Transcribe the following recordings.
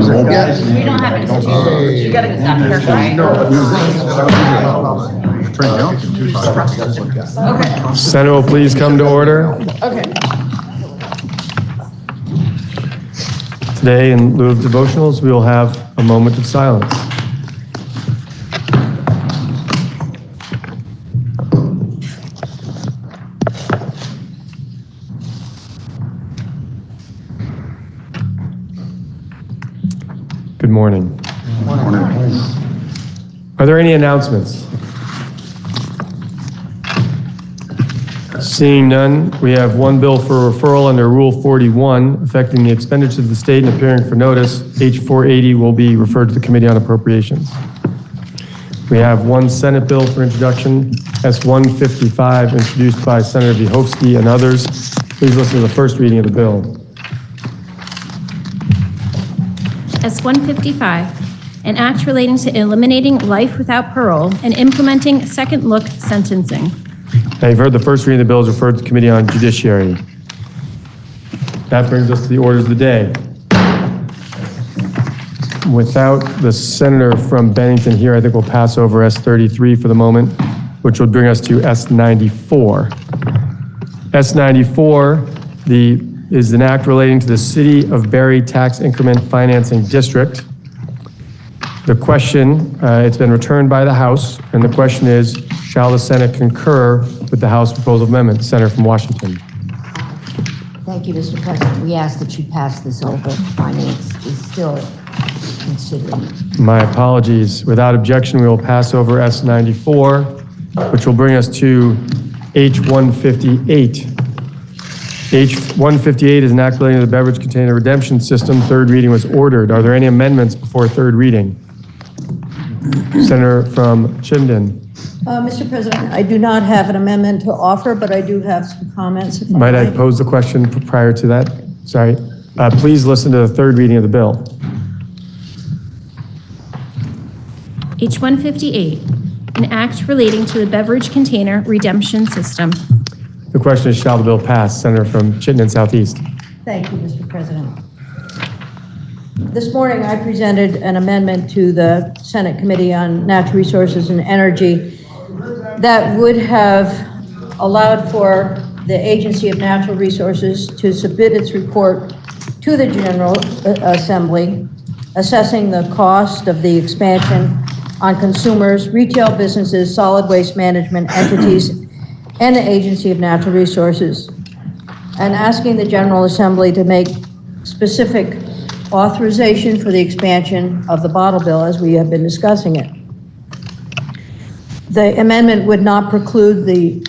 We don't have any. You gotta get down here, right? Okay. Senate will please come to order. Okay. Today, in lieu of devotionals, we will have a moment of silence. Good morning. Are there any announcements? Seeing none, we have one bill for referral under Rule 41 affecting the expenditures of the state and appearing for notice. H480 will be referred to the Committee on Appropriations. We have one Senate bill for introduction, S155, introduced by Senator Vyhovsky and others. Please listen to the first reading of the bill. S155, an act relating to eliminating life without parole and implementing second look sentencing. Now, you've heard the first reading of the bill is referred to the Committee on Judiciary. That brings us to the orders of the day. Without the senator from Bennington here, I think we'll pass over S33 for the moment, which will bring us to S94. S94 is an act relating to the City of Barre Tax Increment Financing District. The question, it's been returned by the House, and the question is, shall the Senate concur with the House proposal amendment? Senator from Washington. Thank you, Mr. President. We ask that you pass this over. Finance is still considering it. My apologies. Without objection, we will pass over S94, which will bring us to H158. H158 is an act relating to the beverage container redemption system. Third reading was ordered. Are there any amendments before third reading? Senator from Chittenden. Mr. President, I do not have an amendment to offer, but I do have some comments. Might I pose the question prior to that? Sorry. Please listen to the third reading of the bill. H158, an act relating to the beverage container redemption system. The question is, shall the bill pass? Senator from Chittenden Southeast. Thank you, Mr. President. This morning, I presented an amendment to the Senate Committee on Natural Resources and Energy that would have allowed for the Agency of Natural Resources to submit its report to the General Assembly, assessing the cost of the expansion on consumers, retail businesses, solid waste management entities, and the Agency of Natural Resources, and asking the General Assembly to make specific authorization for the expansion of the bottle bill as we have been discussing it. The amendment would not preclude the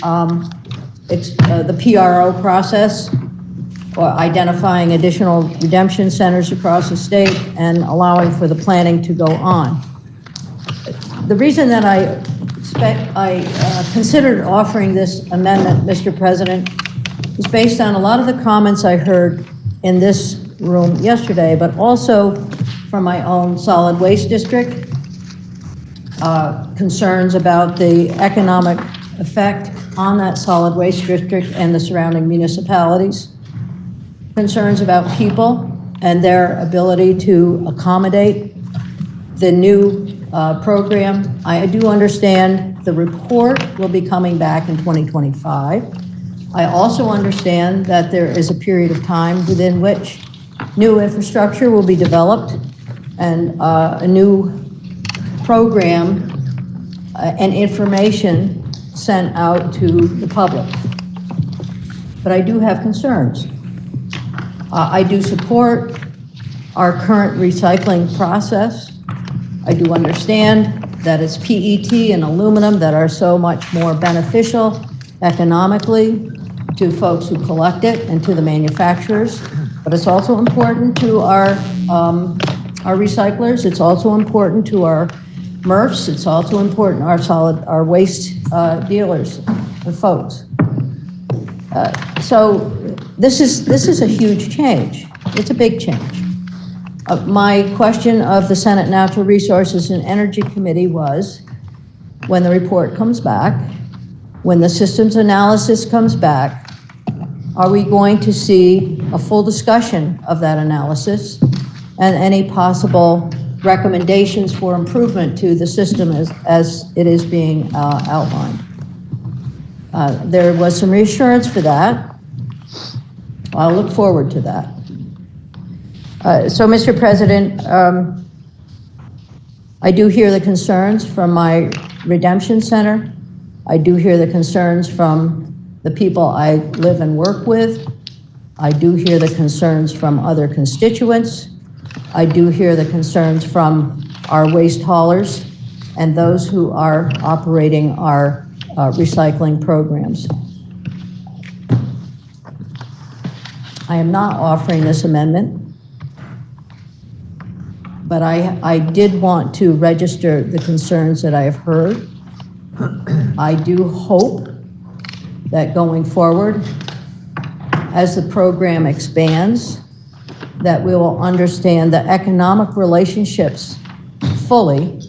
PRO process or identifying additional redemption centers across the state and allowing for the planning to go on. The reason that I considered offering this amendment, Mr. President, is based on a lot of the comments I heard in this room yesterday, but also from my own solid waste district, concerns about the economic effect on that solid waste district and the surrounding municipalities, concerns about people and their ability to accommodate the new program. I do understand the report will be coming back in 2025. I also understand that there is a period of time within which new infrastructure will be developed and a new program and information sent out to the public. But I do have concerns. I do support our current recycling process. I do understand that it's PET and aluminum that are so much more beneficial economically to folks who collect it and to the manufacturers. But it's also important to our recyclers. It's also important to our MRFs. It's also important to our waste dealers and folks. So this is a huge change. It's a big change. My question of the Senate Natural Resources and Energy Committee was, when the report comes back, when the systems analysis comes back, are we going to see a full discussion of that analysis and any possible recommendations for improvement to the system as it is being outlined. There was some reassurance for that. I'll look forward to that. So, Mr. President, I do hear the concerns from my Redemption Center. I do hear the concerns from the people I live and work with. I do hear the concerns from other constituents. I do hear the concerns from our waste haulers and those who are operating our recycling programs. I am not offering this amendment, but I did want to register the concerns that I have heard. I do hope that going forward, as the program expands, that we will understand the economic relationships fully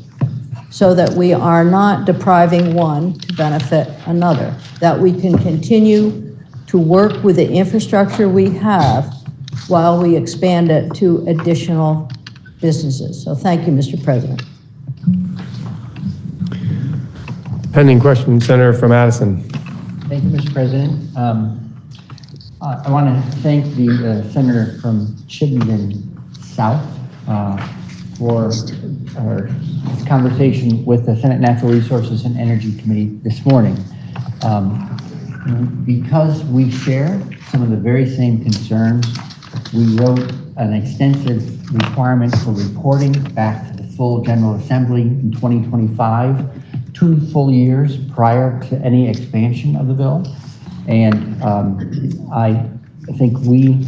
so that we are not depriving one to benefit another, that we can continue to work with the infrastructure we have while we expand it to additional businesses. So thank you, Mr. President. Pending question, Senator from Addison. Thank you, Mr. President. I want to thank the Senator from Chittenden South for our conversation with the Senate Natural Resources and Energy Committee this morning. Because we share some of the very same concerns, we wrote an extensive requirement for reporting back to the full General Assembly in 2025, 2 full years prior to any expansion of the bill. And I think the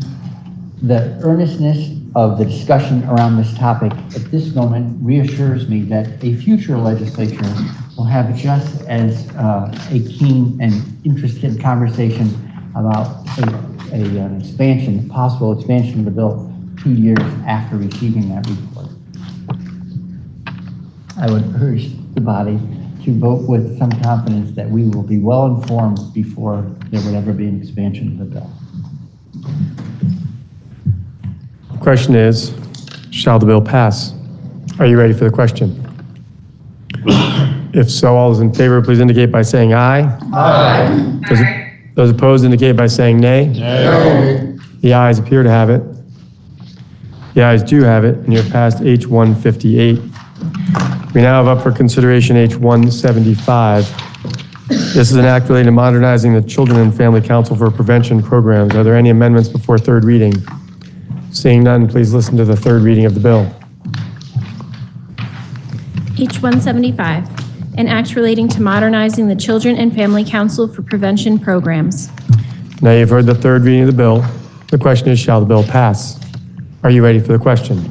earnestness of the discussion around this topic at this moment reassures me that a future legislature will have just as a keen and interested conversation about an expansion, possible expansion of the bill 2 years after receiving that report. I would urge the body to vote with some confidence that we will be well informed before there would ever be an expansion of the bill. Question is, shall the bill pass? Are you ready for the question? If so, all those in favor, please indicate by saying aye. Aye. Those opposed indicate by saying nay. Nay. The ayes appear to have it. The ayes do have it, and you have passed H-158. We now have up for consideration H-175. This is an act related to modernizing the Children and Family Council for Prevention programs. Are there any amendments before third reading? Seeing none, please listen to the third reading of the bill. H-175, an act relating to modernizing the Children and Family Council for Prevention programs. Now you've heard the third reading of the bill. The question is, shall the bill pass? Are you ready for the question?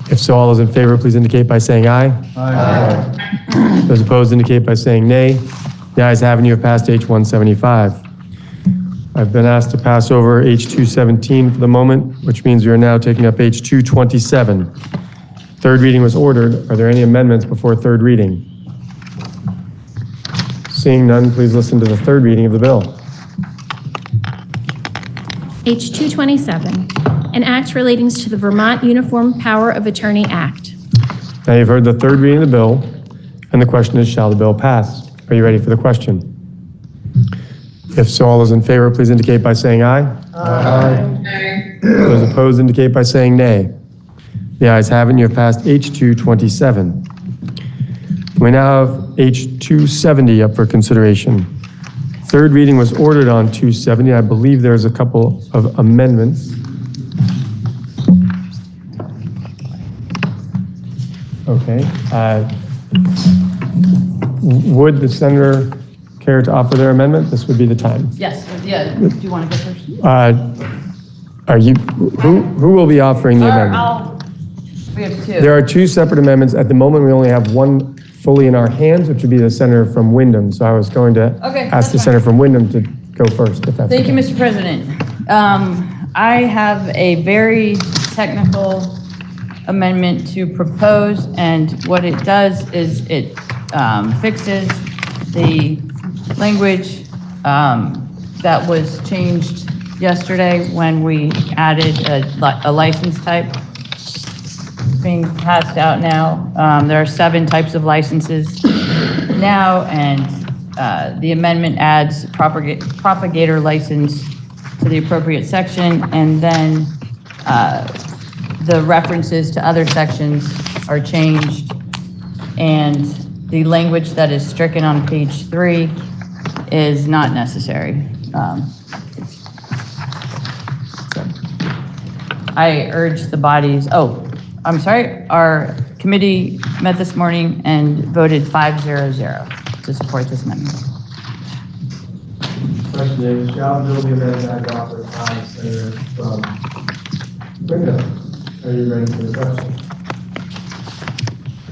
If so, all those in favor, please indicate by saying aye. Aye. Those opposed indicate by saying nay. The ayes have it, and you have passed H-175. I've been asked to pass over H-217 for the moment, which means we are now taking up H-227. Third reading was ordered. Are there any amendments before third reading? Seeing none, please listen to the third reading of the bill. H-227, an act relating to the Vermont Uniform Power of Attorney Act. Now you've heard the third reading of the bill, and the question is, shall the bill pass? Are you ready for the question? If so, all those in favor, please indicate by saying aye. Aye. Those opposed indicate by saying nay. The ayes have it, and you have passed H-227. We now have H-270 up for consideration. Third reading was ordered on 270. I believe there's a couple of amendments. Okay. Would the senator care to offer their amendment? This would be the time. Yes, yeah, do you want to go first? Are you, who will be offering the amendment? We have two. There are two separate amendments. At the moment, we only have one fully in our hands, which would be the senator from Windham. So I was going to ask the senator from Windham to go first, if that's Thank okay. you, Mr. President. I have a very technical amendment to propose, and what it does is it fixes the language that was changed yesterday when we added a license type being passed out now. There are 7 types of licenses now, and the amendment adds propagator license to the appropriate section, and then the references to other sections are changed, and the language that is stricken on page 3 is not necessary. I urge the bodies, I'm sorry, our committee met this morning and voted 5-0-0 to support this amendment. Question is, shall the bill be amended as offered by Senator from Wyndham? Are you ready for the question?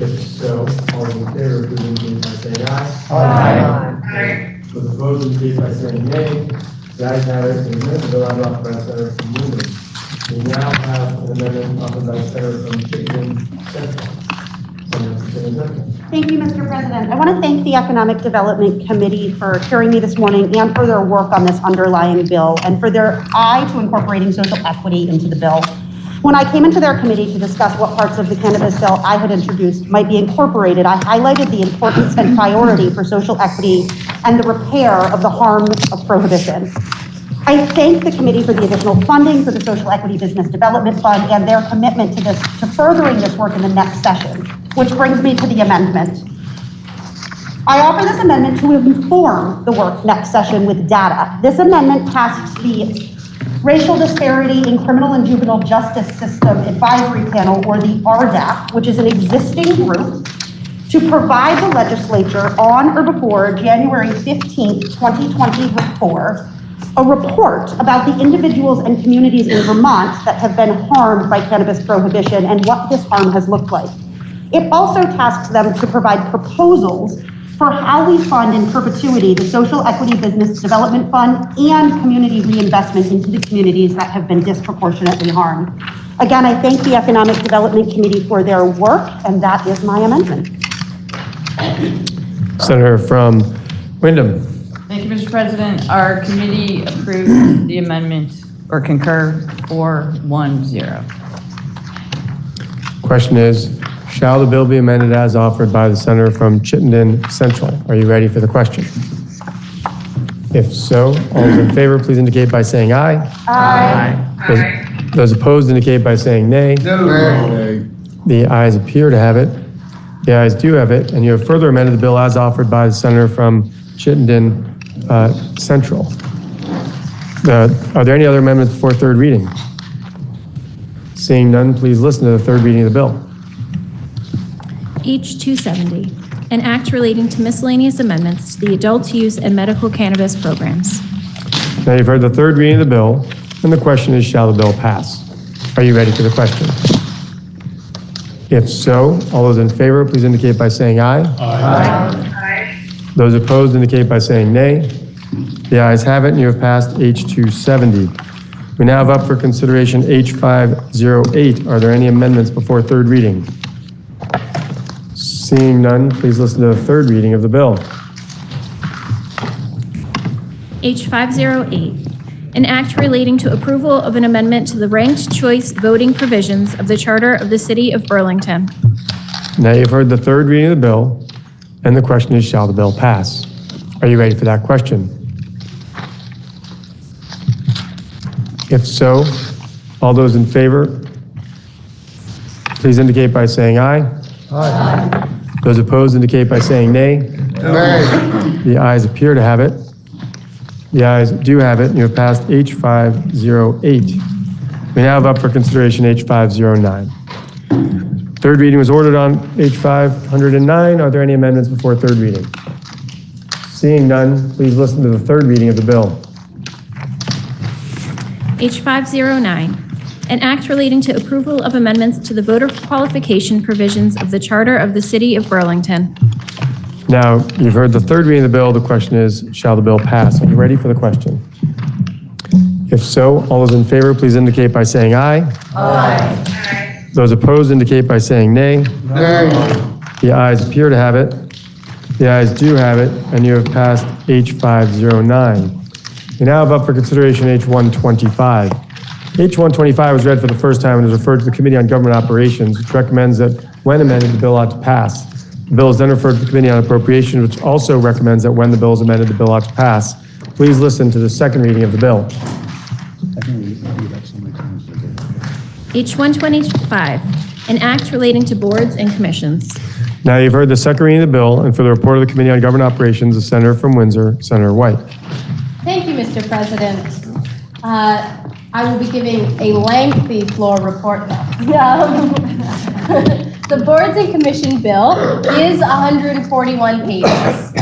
If so, all those in favor, please indicate by saying aye. Aye. Those opposed indicate by saying nay. The ayes have it. The amendment bill is offered by Senator from Wyndham. We now have an amendment offered by Senator from Chittenden Central. Thank you, Mr. President. I want to thank the Economic Development Committee for hearing me this morning and for their work on this underlying bill and for their eye to incorporating social equity into the bill. When I came into their committee to discuss what parts of the cannabis bill I had introduced might be incorporated, I highlighted the importance and priority for social equity and the repair of the harm of prohibition. I thank the committee for the additional funding for the Social Equity Business Development Fund and their commitment to furthering this work in the next session, which brings me to the amendment. I offer this amendment to inform the work next session with data. This amendment tasks the Racial Disparity in Criminal and Juvenile Justice System Advisory Panel, or the RDAP, which is an existing group, to provide the legislature on or before January 15th, 2024, a report about the individuals and communities in Vermont that have been harmed by cannabis prohibition and what this harm has looked like. It also tasks them to provide proposals for how we fund in perpetuity the Social Equity Business Development Fund and community reinvestment into the communities that have been disproportionately harmed. Again, I thank the Economic Development Committee for their work, and that is my amendment. Senator from Wyndham. Thank you, Mr. President. Our committee approved the amendment, or concur, 4-1-0. Question is, shall the bill be amended as offered by the senator from Chittenden Central? Are you ready for the question? If so, all those in favor, please indicate by saying aye. Aye. Those opposed indicate by saying nay. No. The ayes appear to have it. The ayes do have it, and you have further amended the bill as offered by the senator from Chittenden Central. Are there any other amendments before third reading? Seeing none, please listen to the third reading of the bill. H 270, an act relating to miscellaneous amendments to the adult use and medical cannabis programs. Now you've heard the third reading of the bill, and the question is, shall the bill pass? Are you ready for the question? If so, all those in favor, please indicate by saying aye. Aye. Those opposed indicate by saying nay. The ayes have it, and you have passed H 270. We now have up for consideration H 508. Are there any amendments before third reading? Seeing none, please listen to the third reading of the bill. H 508, an act relating to approval of an amendment to the ranked choice voting provisions of the Charter of the City of Burlington. Now you've heard the third reading of the bill, and the question is, shall the bill pass? Are you ready for that question? If so, all those in favor, please indicate by saying aye. Aye. Those opposed indicate by saying nay. Nay. The ayes appear to have it. The ayes do have it, and you have passed H 508. We now have up for consideration H 509. Third reading was ordered on H 509. Are there any amendments before third reading? Seeing none, please listen to the third reading of the bill. H 509, an act relating to approval of amendments to the voter qualification provisions of the Charter of the City of Burlington. Now, you've heard the third reading of the bill. The question is, shall the bill pass? Are you ready for the question? If so, all those in favor, please indicate by saying aye. Aye. Those opposed indicate by saying nay. Nay. The ayes appear to have it. The ayes do have it, and you have passed H 509. We now have up for consideration H125. H125 was read for the first time and is referred to the Committee on Government Operations, which recommends that when amended, the bill ought to pass. The bill is then referred to the Committee on Appropriations, which also recommends that when the bill is amended, the bill ought to pass. Please listen to the second reading of the bill. H125, an act relating to boards and commissions. Now you've heard the second reading of the bill, and for the report of the Committee on Government Operations, the Senator from Windsor, Senator White. Thank you, Mr. President. I will be giving a lengthy floor report now. The Boards and Commission Bill is 141 pages,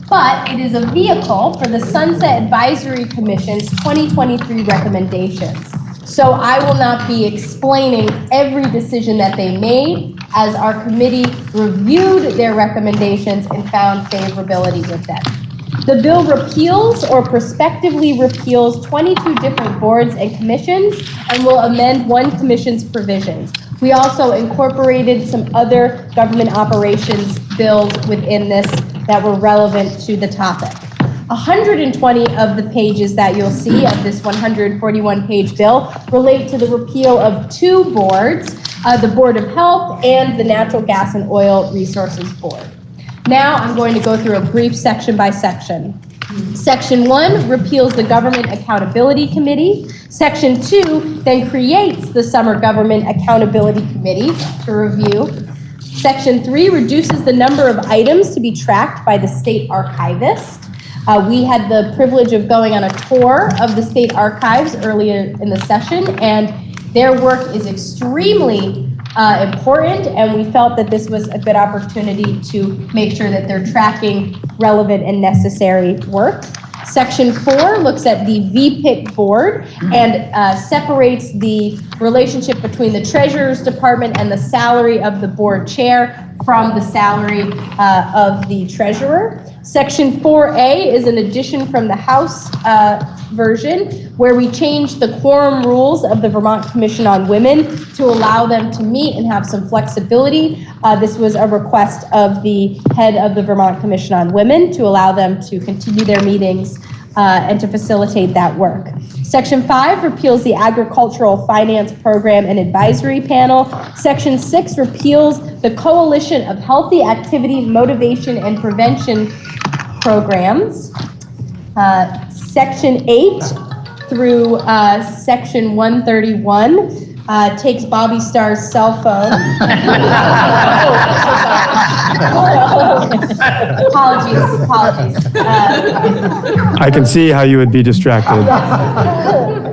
but it is a vehicle for the Sunset Advisory Commission's 2023 recommendations. So I will not be explaining every decision that they made, as our committee reviewed their recommendations and found favorability with them. The bill repeals or prospectively repeals 22 different boards and commissions and will amend one commission's provisions. We also incorporated some other government operations bills within this that were relevant to the topic. 120 of the pages that you'll see of this 141-page bill relate to the repeal of two boards, the Board of Health and the Natural Gas and Oil Resources Board. Now I'm going to go through a brief section by section. Section 1 repeals the Government Accountability Committee. Section 2 then creates the Summer Government Accountability Committee to review. Section 3 reduces the number of items to be tracked by the state archivist. We had the privilege of going on a tour of the state archives earlier in the session, and their work is extremely important, and we felt that this was a good opportunity to make sure that they're tracking relevant and necessary work. Section 4 looks at the VPIC board and separates the relationship between the Treasurer's Department and the salary of the board chair from the salary of the treasurer. Section 4A is an addition from the House version where we changed the quorum rules of the Vermont Commission on Women to allow them to meet and have some flexibility. This was a request of the head of the Vermont Commission on Women to allow them to continue their meetings and to facilitate that work. Section 5 repeals the Agricultural Finance Program and Advisory Panel. Section 6 repeals the Coalition of Healthy Activity, Motivation, and Prevention programs. Section 8 through Section 131 takes Bobby Starr's cell phone. Apologies. I can see how you would be distracted.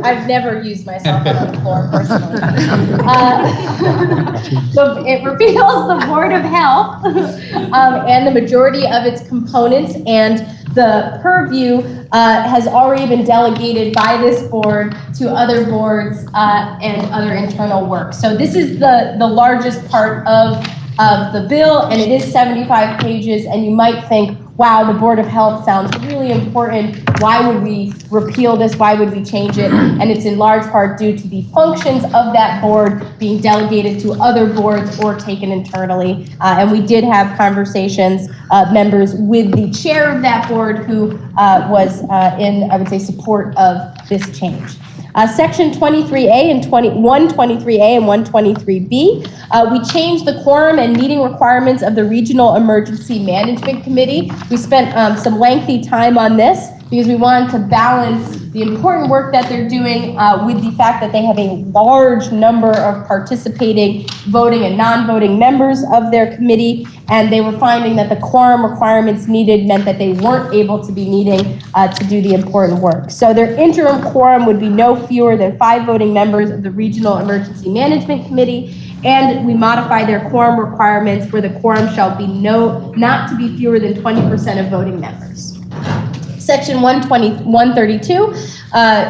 I've never used my cell phone on the floor personally. So it repeals the Board of Health and the majority of its components, and the purview has already been delegated by this board to other boards and other internal work. So this is the largest part of the bill, and it is 75 pages, and you might think, wow, the Board of Health sounds really important. Why would we repeal this? Why would we change it? And it's in large part due to the functions of that board being delegated to other boards or taken internally. And we did have conversations, members with the chair of that board who was in, I would say, support of this change. Section 23A and 123A and 123B, we changed the quorum and meeting requirements of the Regional Emergency Management Committee. We spent some lengthy time on this because we wanted to balance the important work that they're doing with the fact that they have a large number of participating voting and non-voting members of their committee, and they were finding that the quorum requirements needed meant that they weren't able to be meeting to do the important work. So their interim quorum would be no fewer than 5 voting members of the Regional Emergency Management Committee, and we modify their quorum requirements where the quorum shall be not to be fewer than 20% of voting members. Section 132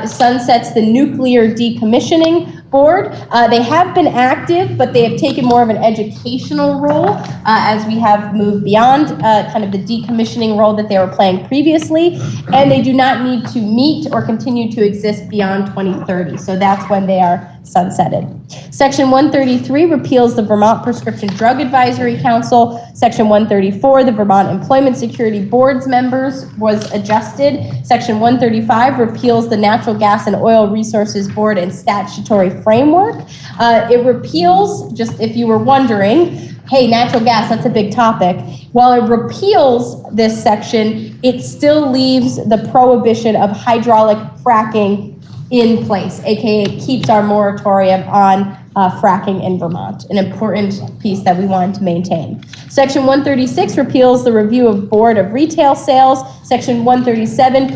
sunsets the Nuclear Decommissioning Board. They have been active, but they have taken more of an educational role as we have moved beyond kind of the decommissioning role that they were playing previously, and they do not need to meet or continue to exist beyond 2030. So that's when they are sunsetted. Section 133 repeals the Vermont Prescription Drug Advisory Council. Section 134, the Vermont Employment Security Board's members, was adjusted. Section 135 repeals the Natural Gas and Oil Resources Board and statutory framework. It repeals, just if you were wondering, hey, natural gas, that's a big topic. While it repeals this section, it still leaves the prohibition of hydraulic fracking in place, aka it keeps our moratorium on fracking in Vermont, an important piece that we wanted to maintain. Section 136 repeals the review of Board of Retail Sales. Section 137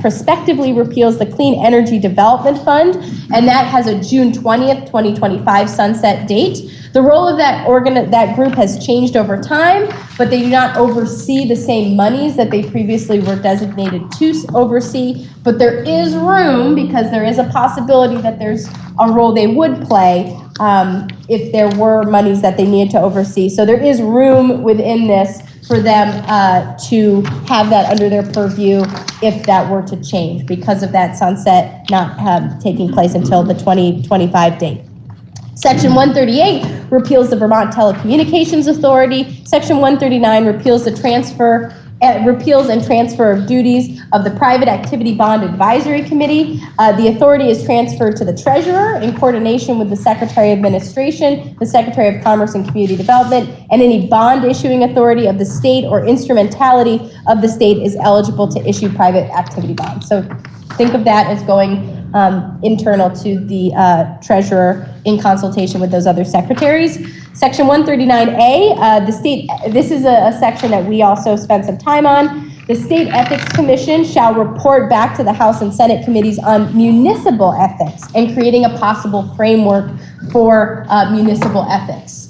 prospectively repeals the Clean Energy Development Fund, and that has a June 20th, 2025 sunset date. The role of that group has changed over time, but they do not oversee the same monies that they previously were designated to oversee. But there is room, because there is a possibility that there's a role they would play if there were monies that they needed to oversee. So there is room within this for them to have that under their purview if that were to change, because of that sunset not taking place until the 2025 date. Section 138 repeals the Vermont Telecommunications Authority. Section 139 repeals and transfer of duties of the Private Activity Bond Advisory Committee. The authority is transferred to the Treasurer in coordination with the Secretary of Administration, the Secretary of Commerce and Community Development, and any bond issuing authority of the state or instrumentality of the state is eligible to issue private activity bonds. So think of that as going internal to the treasurer in consultation with those other secretaries. Section 139A, this is a section that we also spent some time on. The State Ethics Commission shall report back to the House and Senate committees on municipal ethics and creating a possible framework for municipal ethics.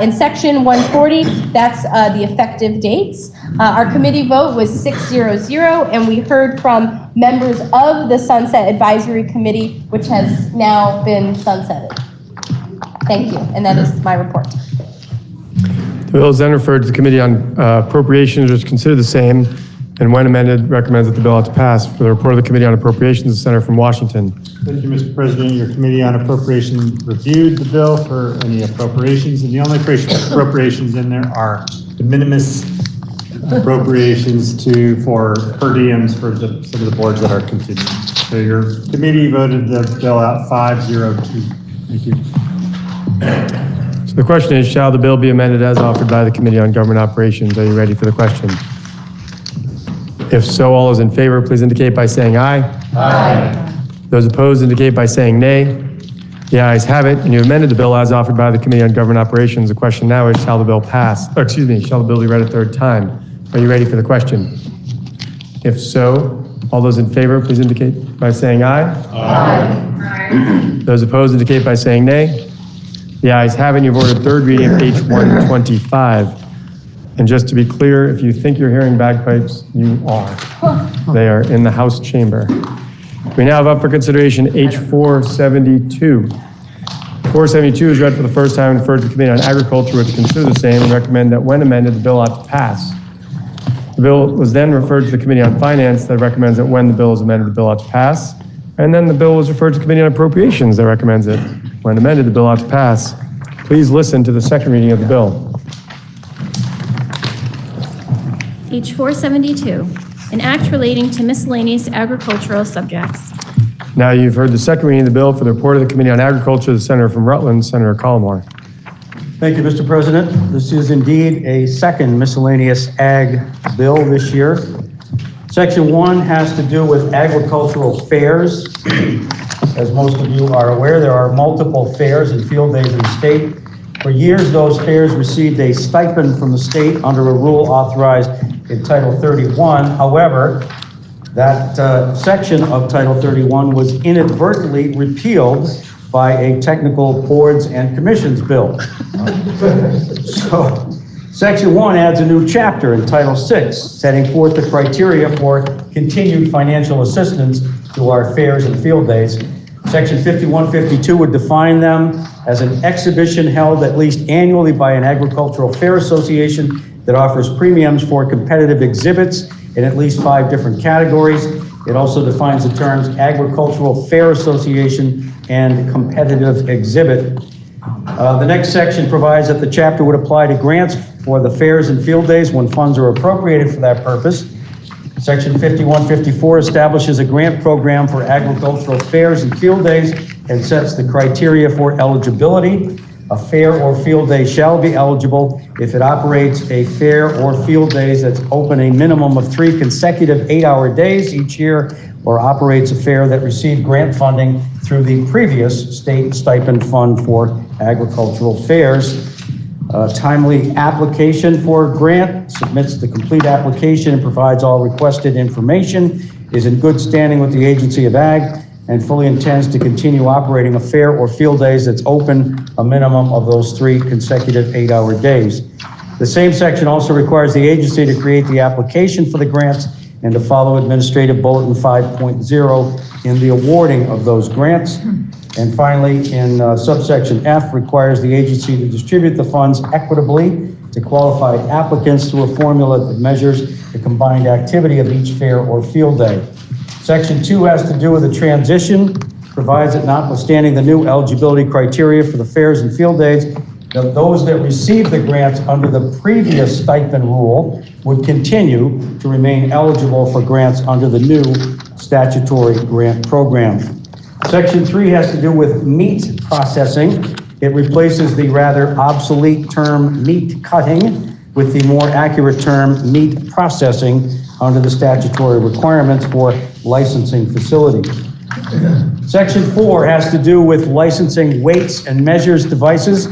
In Section 140, that's the effective dates. Our committee vote was 6-0-0, and we heard from members of the Sunset Advisory Committee, which has now been sunsetted. Thank you, and that is my report. The bill is then referred to the Committee on Appropriations, which is considered the same, and when amended, recommends that the bill ought to pass. For the report of the Committee on Appropriations, the Senator from Washington. Thank you, Mr. President. Your Committee on Appropriations reviewed the bill for any appropriations, and the only appropriations in there are de minimis appropriations for per diems for some of the boards that are continuing. So your committee voted the bill out 5-0-2. Thank you. So the question is, shall the bill be amended as offered by the Committee on Government Operations? Are you ready for the question? If so, all those in favor, please indicate by saying aye. Aye. Those opposed indicate by saying nay. The ayes have it, and you amended the bill as offered by the Committee on Government Operations. The question now is, shall the bill pass? Or excuse me, shall the bill be read a third time? Are you ready for the question? If so, all those in favor, please indicate by saying aye. Aye. Those opposed indicate by saying nay. The ayes have it, you've ordered third reading of H125. And just to be clear, if you think you're hearing bagpipes, you are. They are in the House chamber. We now have up for consideration H472. 472 is read for the first time and referred to the Committee on Agriculture, which consider the same and recommend that when amended, the bill ought to pass. The bill was then referred to the Committee on Finance that recommends that when the bill is amended, the bill ought to pass. And then the bill was referred to the Committee on Appropriations that recommends it. When amended, the bill ought to pass. Please listen to the second reading of the bill. H472, an act relating to miscellaneous agricultural subjects. Now you've heard the second reading of the bill. For the report of the Committee on Agriculture, the Senator from Rutland, Senator Collmore. Thank you, Mr. President. This is indeed a second miscellaneous ag bill this year. Section 1 has to do with agricultural fairs. As most of you are aware, there are multiple fairs and field days in the state. For years, those fairs received a stipend from the state under a rule authorized in Title 31. However, that section of Title 31 was inadvertently repealed by a technical boards and commissions bill. So, Section 1 adds a new chapter in Title 6, setting forth the criteria for continued financial assistance to our fairs and field days. Section 5152 would define them as an exhibition held at least annually by an agricultural fair association that offers premiums for competitive exhibits in at least 5 different categories. It also defines the terms agricultural fair association and competitive exhibit. The next section provides that the chapter would apply to grants for the fairs and field days when funds are appropriated for that purpose. Section 5154 establishes a grant program for agricultural fairs and field days and sets the criteria for eligibility. A fair or field day shall be eligible if it operates a fair or field days that's open a minimum of 3 consecutive 8-hour days each year, or operates a fair that received grant funding through the previous state stipend fund for agricultural fairs. Timely application for a grant, submits the complete application and provides all requested information, is in good standing with the Agency of Ag, and fully intends to continue operating a fair or field days that's open a minimum of those 3 consecutive 8-hour days. The same section also requires the agency to create the application for the grants and to follow Administrative Bulletin 5.0 in the awarding of those grants. And finally, in subsection F, requires the agency to distribute the funds equitably to qualified applicants through a formula that measures the combined activity of each fair or field day. Section 2 has to do with the transition, provides that notwithstanding the new eligibility criteria for the fairs and field days, that those that received the grants under the previous stipend rule would continue to remain eligible for grants under the new statutory grant program. Section 3 has to do with meat processing. It replaces the rather obsolete term meat cutting with the more accurate term meat processing under the statutory requirements for licensing facilities. Section 4 has to do with licensing weights and measures devices.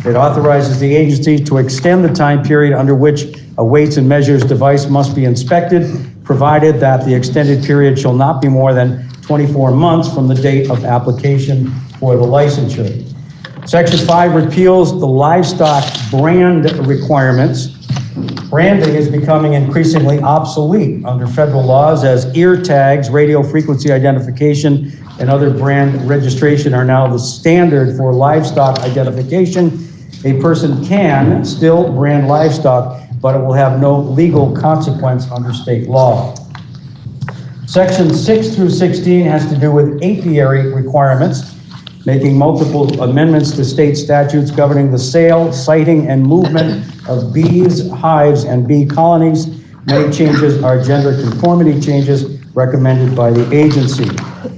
It authorizes the agency to extend the time period under which a weights and measures device must be inspected, provided that the extended period shall not be more than 24 months from the date of application for the licensure. Section 5 repeals the livestock brand requirements. Branding is becoming increasingly obsolete under federal laws as ear tags, radio frequency identification, and other brand registration are now the standard for livestock identification. A person can still brand livestock, but it will have no legal consequence under state law. Sections 6 through 16 has to do with apiary requirements, making multiple amendments to state statutes governing the sale, siting, and movement of bees, hives, and bee colonies. Many changes are gender conformity changes recommended by the agency.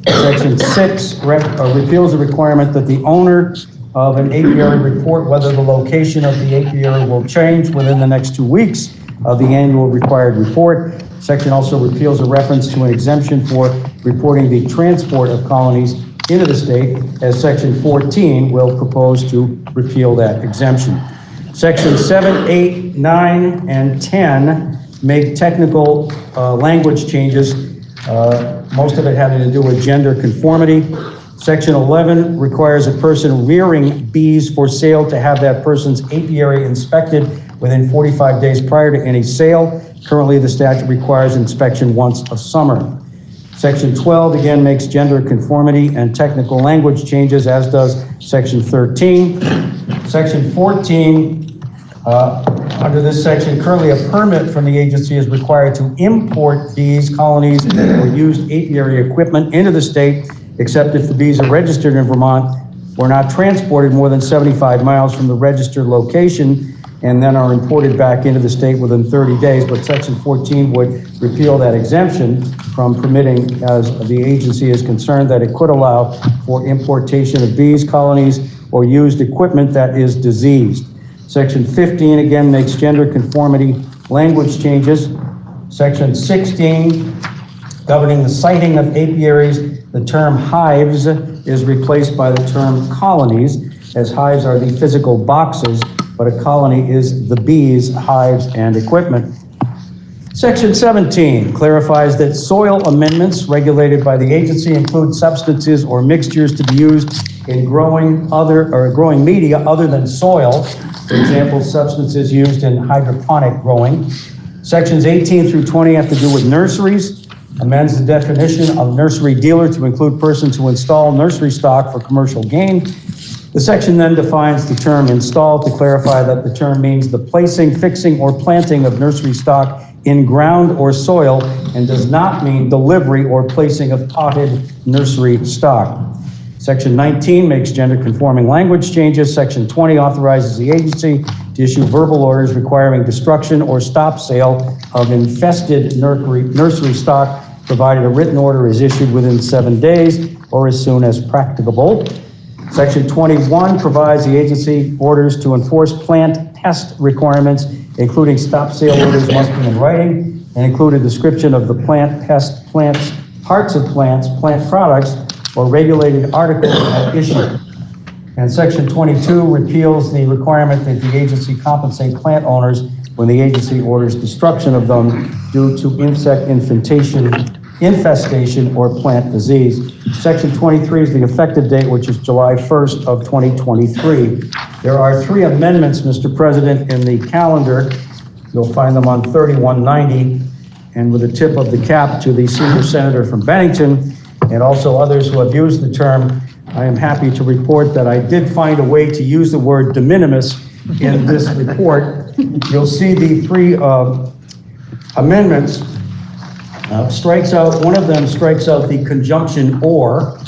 Section 6 repeals the requirement that the owner of an apiary report whether the location of the apiary will change within the next 2 weeks of the annual required report. Section also repeals a reference to an exemption for reporting the transport of colonies into the state, as Section 14 will propose to repeal that exemption. Sections 7, 8, 9, and 10 make technical language changes, most of it having to do with gender conformity. Section 11 requires a person rearing bees for sale to have that person's apiary inspected within 45 days prior to any sale. Currently, the statute requires inspection once a summer. Section 12 again makes gender conformity and technical language changes, as does Section 13. Section 14, under this section, currently a permit from the agency is required to import bees, colonies, or used apiary equipment into the state, except if the bees are registered in Vermont or not transported more than 75 miles from the registered location and then are imported back into the state within 30 days. But Section 14 would repeal that exemption from permitting, as the agency is concerned, that it could allow for importation of bees, colonies, or used equipment that is diseased. Section 15 again makes gender conformity language changes. Section 16, governing the siting of apiaries, the term hives is replaced by the term colonies, as hives are the physical boxes, but a colony is the bees, hives, and equipment. Section 17 clarifies that soil amendments regulated by the agency include substances or mixtures to be used in growing media other than soil. For example, substances used in hydroponic growing. Sections 18 through 20 have to do with nurseries, amends the definition of nursery dealer to include persons who install nursery stock for commercial gain. The section then defines the term install to clarify that the term means the placing, fixing, or planting of nursery stock in ground or soil and does not mean delivery or placing of potted nursery stock. Section 19 makes gender-conforming language changes. Section 20 authorizes the agency to issue verbal orders requiring destruction or stop sale of infested nursery stock, provided a written order is issued within 7 days or as soon as practicable. Section 21 provides the agency orders to enforce plant test requirements, including stop sale orders must be in writing and include a description of the plant pest, plants, parts of plants, plant products, or regulated articles at issue. And Section 22 repeals the requirement that the agency compensate plant owners when the agency orders destruction of them due to insect infestation or plant disease. Section 23 is the effective date, which is July 1st of 2023. There are 3 amendments, Mr. President, in the calendar. You'll find them on 3190, and with a tip of the cap to the senior senator from Bennington and also others who have used the term, I am happy to report that I did find a way to use the word de minimis in this report. You'll see the 3 amendments strikes out, one of them strikes out the conjunction or,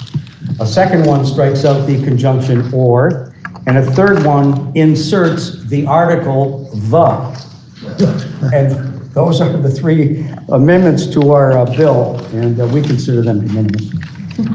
a second one strikes out the conjunction or, and a third one inserts the article the. And those are the 3 amendments to our bill, and we consider them de minimis.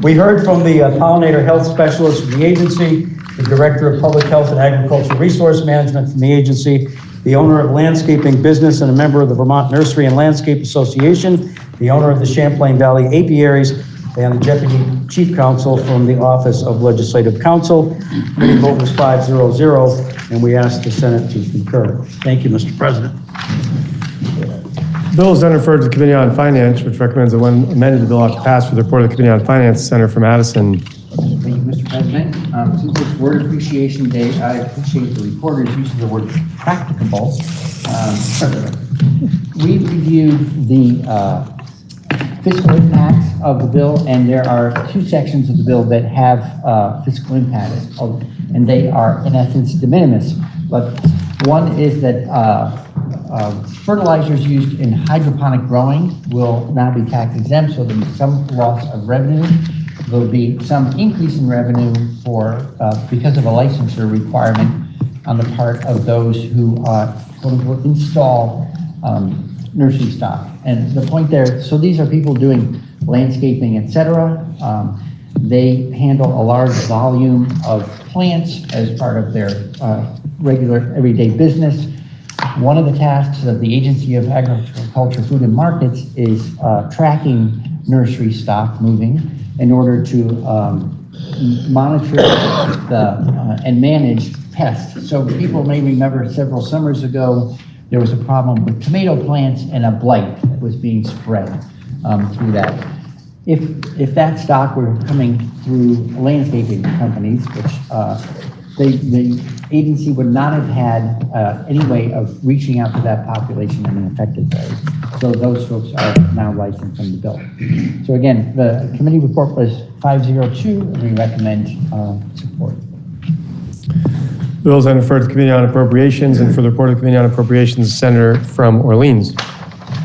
We heard from the pollinator health specialist from the agency, the director of public health and agricultural resource management from the agency, the owner of landscaping business and a member of the Vermont Nursery and Landscape Association, the owner of the Champlain Valley Apiaries, and the deputy chief counsel from the Office of Legislative Counsel. Committee vote was 5-0-0, and we ask the Senate to concur. Thank you, Mr. President. Bill is then referred to the Committee on Finance, which recommends that when amended, the bill ought to pass for the report of the Committee on Finance. Senator from Addison. Thank you, Mr. President. Since it's Word Appreciation Day, I appreciate the reporter's use of the word practicable. We reviewed the fiscal impacts of the bill, and there are 2 sections of the bill that have fiscal impacts, and they are in essence de minimis. But one is that fertilizers used in hydroponic growing will now be tax exempt, so there'll be some loss of revenue. There'll be some increase in revenue for because of a licensure requirement on the part of those who quote unquote install nursery stock. And the point there, so these are people doing landscaping, etc. They handle a large volume of plants as part of their regular everyday business. One of the tasks of the Agency of Agriculture, Food and Markets is tracking nursery stock moving in order to monitor and manage pests. So people may remember several summers ago, there was a problem with tomato plants and a blight that was being spread through that. If that stock were coming through landscaping companies, which the agency would not have had any way of reaching out to that population in an effective way. So those folks are now licensed in the bill. So again, the committee report was 5-0-2, and we recommend support. Bill is then referred to the Committee on Appropriations, and for the report of the Committee on Appropriations, the Senator from Orleans.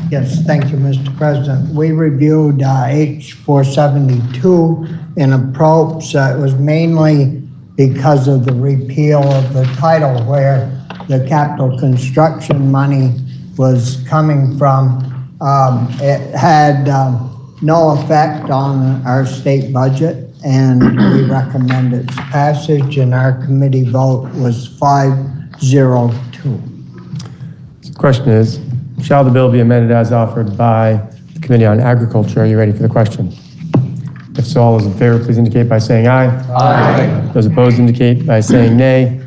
Yes, thank you, Mr. President. We reviewed H472 in approach. It was mainly because of the repeal of the title where the capital construction money was coming from. It had no effect on our state budget, and we recommend its passage, and our committee vote was 5-0-2. The question is, shall the bill be amended as offered by the Committee on Agriculture? Are you ready for the question? If so, all those in favor, please indicate by saying aye. Aye. Those opposed indicate by saying nay.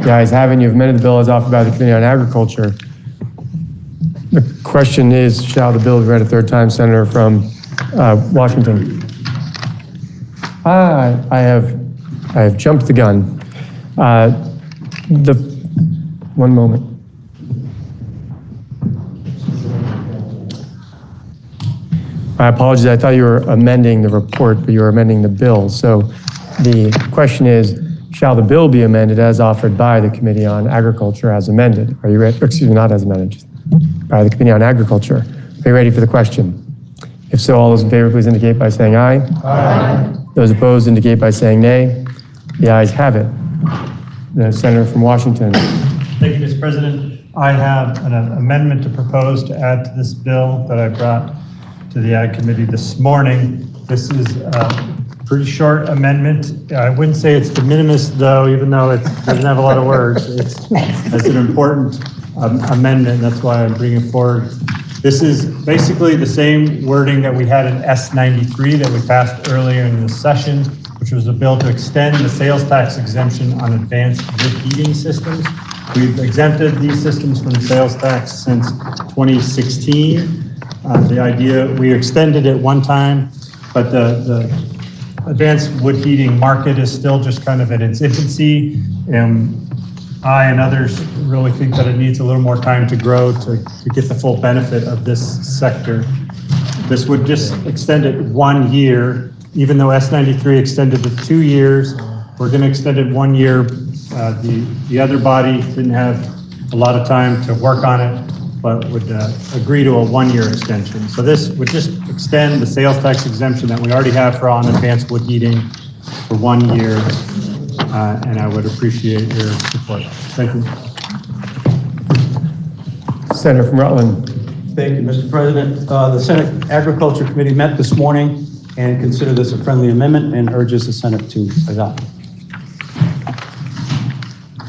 The ayes have it. You've amended the bill as offered by the Committee on Agriculture. The question is, shall the bill be read a third time? Senator from Washington. I have jumped the gun. One moment. I apologize. I thought you were amending the report, but you were amending the bill. So the question is, shall the bill be amended as offered by the Committee on Agriculture as amended? Are you ready? Excuse me, not as amended, just by the Committee on Agriculture. Are you ready for the question? If so, all those in favor, please indicate by saying aye. Aye. Those opposed indicate by saying nay. The ayes have it. The senator from Washington. Thank you, Mr. President. I have an amendment to propose to add to this bill that I brought to the Ag Committee this morning. This is a pretty short amendment. I wouldn't say it's de minimis, though, even though it doesn't have a lot of words. It's an important amendment. That's why I'm bringing it forward. This is basically the same wording that we had in S93 that we passed earlier in this session, which was a bill to extend the sales tax exemption on advanced wood heating systems. We've exempted these systems from the sales tax since 2016. The idea, we extended it one time, but the advanced wood heating market is still just kind of at its infancy. And I and others really think that it needs a little more time to grow to get the full benefit of this sector. This would just extend it 1 year, even though S93 extended it 2 years. We're going to extend it 1 year. The other body didn't have a lot of time to work on it, but would agree to a 1 year extension. So this would just extend the sales tax exemption that we already have for on advanced wood heating for 1 year. And I would appreciate your support. Thank you. Senator from Rutland. Thank you, Mr. President. The Senate Agriculture Committee met this morning and considered this a friendly amendment and urges the Senate to adopt.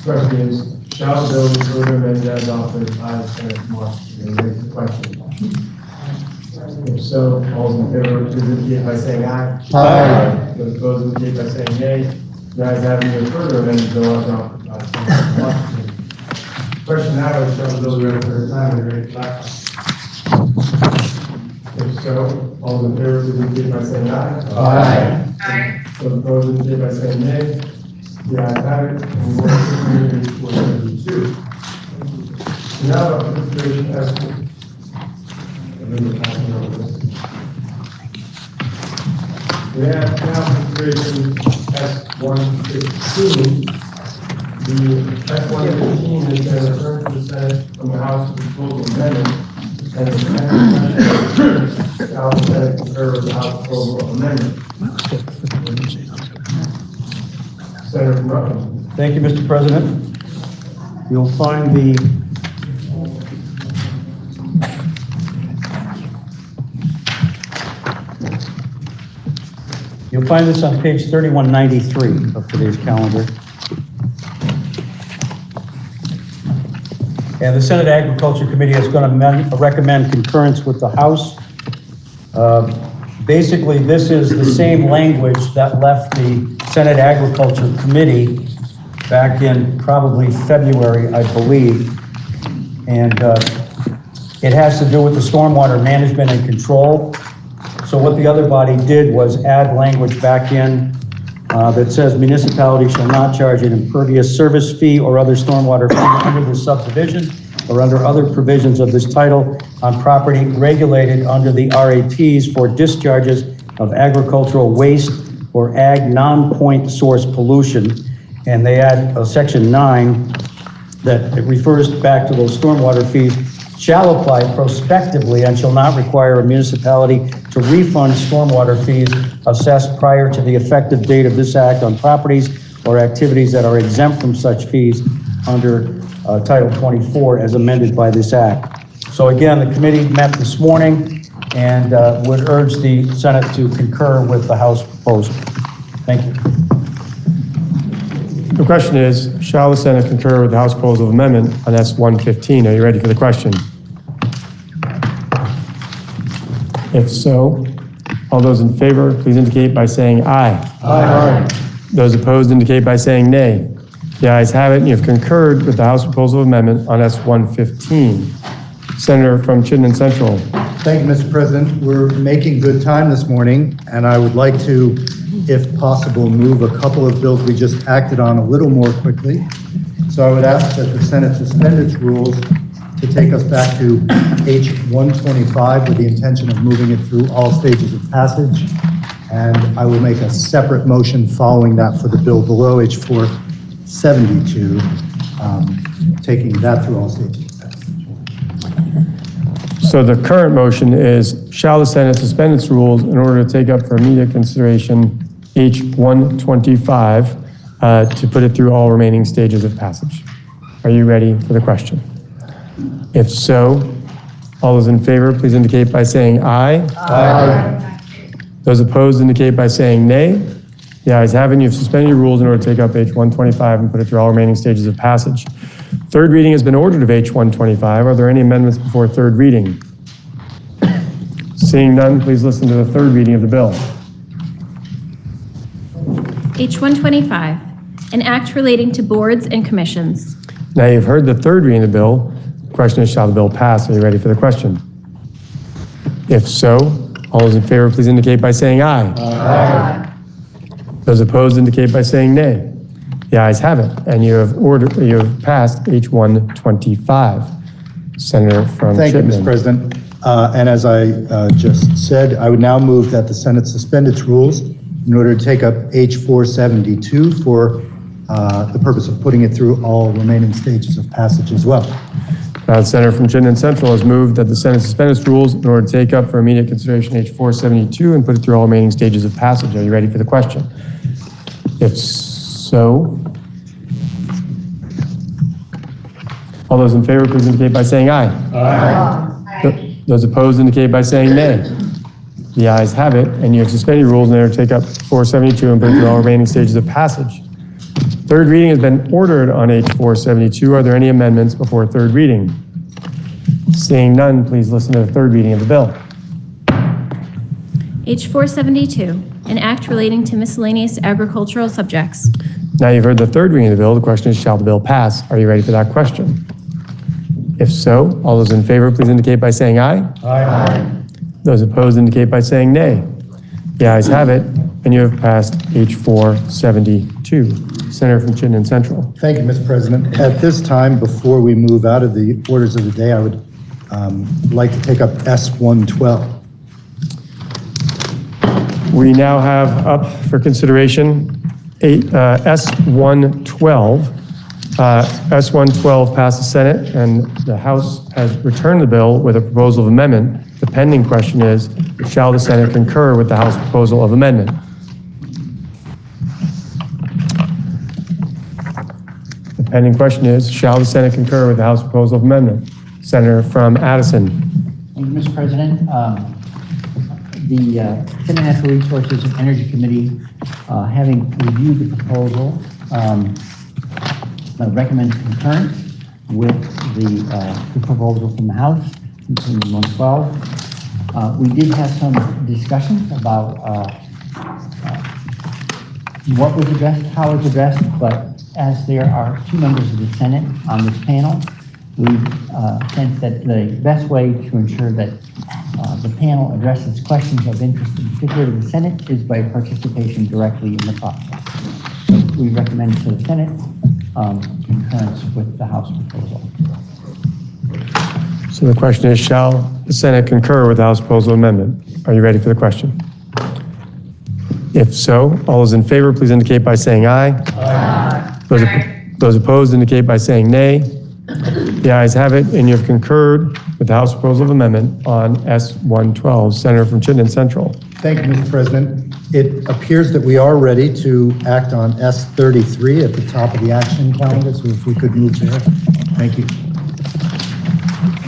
Question is, shall the bill be further amended as offered by the Senator from Washington? Any question? If so, all those in favor, please indicate by saying aye. Aye. Those opposed indicate by saying nay. The ayes have it. No further amended bill as offered by the Senator from Washington. Question now is, shall the bill be read a third time and read back? If so, all those in favor, please indicate by saying aye. Aye. Aye. Those opposed indicate by saying nay. The ayes have it. And we're going to move to 472. Now, about consideration as we have now consideration S115. The S115 has been returned to the Senate from the House of Proposal Amendment, and the Senate concur with the House Proposal Amendment. Senator from Rutland. Thank you, Mr. President. You'll find the this on page 3193 of today's calendar. And the Senate Agriculture Committee is going to recommend concurrence with the House. Basically, this is the same language that left the Senate Agriculture Committee back in probably February, I believe. And it has to do with the stormwater management and control. So what the other body did was add language back in that says municipalities shall not charge an impervious service fee or other stormwater fee under this subdivision or under other provisions of this title on property regulated under the RAPs for discharges of agricultural waste or ag non-point source pollution. And they add a section 9 that it refers back to those stormwater fees shall apply prospectively and shall not require a municipality to refund stormwater fees assessed prior to the effective date of this act on properties or activities that are exempt from such fees under Title 24 as amended by this act. So again, the committee met this morning and would urge the Senate to concur with the House proposal. Thank you. The question is, shall the Senate concur with the House proposal of amendment on S115? Are you ready for the question? If so, all those in favor, please indicate by saying aye. Aye. Those opposed indicate by saying nay. The ayes have it, and you have concurred with the House proposal of amendment on S115. Senator from Chittenden Central. Thank you, Mr. President. We're making good time this morning, and I would like to, if possible, move a couple of bills we just acted on a little more quickly. So I would ask that the Senate suspend its rules to take us back to H125 with the intention of moving it through all stages of passage. And I will make a separate motion following that for the bill below H472, taking that through all stages of passage. So the current motion is, shall the Senate suspend its rules in order to take up for immediate consideration H125 to put it through all remaining stages of passage. Are you ready for the question? If so, all those in favor, please indicate by saying aye. Aye. Those opposed indicate by saying nay. The ayes have it. You've suspended your rules in order to take up H125 and put it through all remaining stages of passage. Third reading has been ordered of H125. Are there any amendments before third reading? Seeing none, please listen to the third reading of the bill. H125, an act relating to boards and commissions. Now you've heard the third reading of the bill. The question is, shall the bill pass? Are you ready for the question? If so, all those in favor, please indicate by saying aye. Aye. Those opposed indicate by saying nay. The ayes have it, and you have passed H125. Senator from Thank you, Chittenden. Mr. President. And as I just said, I would now move that the Senate suspend its rules in order to take up H472 for the purpose of putting it through all remaining stages of passage as well. The Senator from Chittenden Central has moved that the Senate suspend its rules in order to take up for immediate consideration H472 and put it through all remaining stages of passage. Are you ready for the question? If so, all those in favor, please indicate by saying aye. Aye. Those opposed indicate by saying nay. The ayes have it, and you have suspended rules in order to take up 472 and put it through all remaining stages of passage. Third reading has been ordered on H472. Are there any amendments before third reading? Seeing none, please listen to the third reading of the bill. H472, an act relating to miscellaneous agricultural subjects. Now you've heard the third reading of the bill. The question is, shall the bill pass? Are you ready for that question? If so, all those in favor, please indicate by saying aye. Aye. Those opposed indicate by saying nay. The ayes have it, and you have passed H472. Senator from Chittenden Central. Thank you, Mr. President. At this time, before we move out of the orders of the day, I would like to take up S112. We now have up for consideration S112. S112 passed the Senate, and the House has returned the bill with a proposal of amendment. The pending question is, shall the Senate concur with the House proposal of amendment? The pending question is, shall the Senate concur with the House proposal of amendment? Senator from Addison. Thank you, Mr. President. The Senate Natural Resources and Energy Committee, having reviewed the proposal, recommends concurrence with the proposal from the House, in 112. We did have some discussions about what was addressed, how it was addressed, but as there are two members of the Senate on this panel, we sense that the best way to ensure that the panel addresses questions of interest, in particular to the Senate, is by participation directly in the process. So we recommend to the Senate concurrence with the House proposal. So the question is, shall the Senate concur with the House proposal amendment? Are you ready for the question? If so, all those in favor, please indicate by saying aye. Aye. Those opposed indicate by saying nay. The ayes have it, and you have concurred with the House proposal of amendment on S112. Senator from Chittenden Central. Thank you, Mr. President. It appears that we are ready to act on S33 at the top of the action calendar, so if we could move there. Thank you.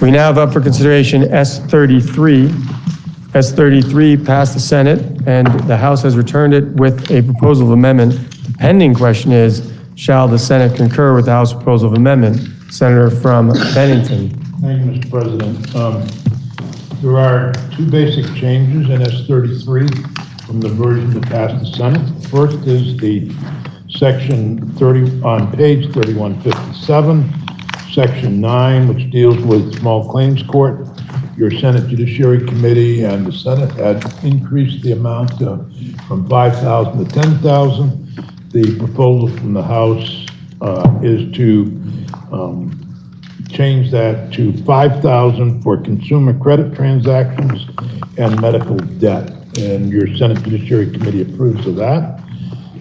We now have up for consideration S33. S33 passed the Senate, and the House has returned it with a proposal of amendment. The pending question is, shall the Senate concur with the House proposal of amendment? Senator from Bennington. Thank you, Mr. President. There are two basic changes in S33 from the version that passed the Senate. First is the section 30 on page 3157, section 9, which deals with small claims court. Your Senate Judiciary Committee and the Senate had increased the amount from 5,000 to 10,000. The proposal from the House is to change that to 5,000 for consumer credit transactions and medical debt. And your Senate Judiciary Committee approves of that.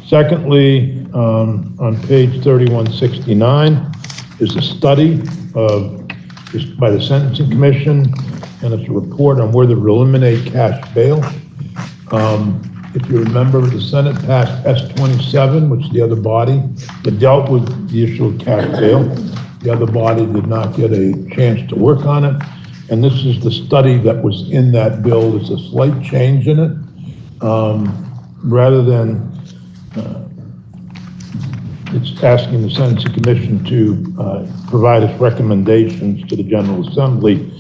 Secondly, on page 3169 is a study by the Sentencing Commission, and it's a report on whether to eliminate cash bail. If you remember, the Senate passed S-27, which is the other body, that dealt with the issue of cash bail. The other body did not get a chance to work on it. And this is the study that was in that bill. There's a slight change in it. Rather than, it's asking the Sentencing Commission to provide its recommendations to the General Assembly.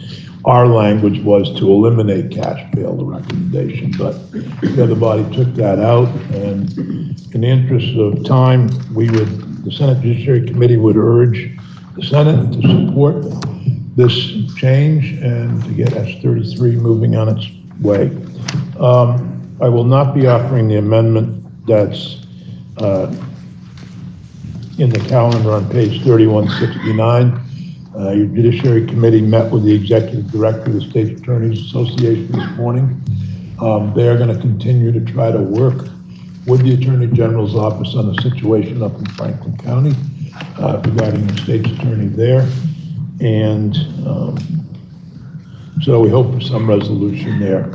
Our language was to eliminate cash bail, the recommendation, but the other body took that out, and in the interest of time, the Senate Judiciary Committee would urge the Senate to support this change and to get S-33 moving on its way. I will not be offering the amendment that's in the calendar on page 3169. Your Judiciary Committee met with the Executive Director of the State Attorneys Association this morning. They are going to continue to try to work with the Attorney General's office on the situation up in Franklin County regarding the state's attorney there. And so we hope for some resolution there.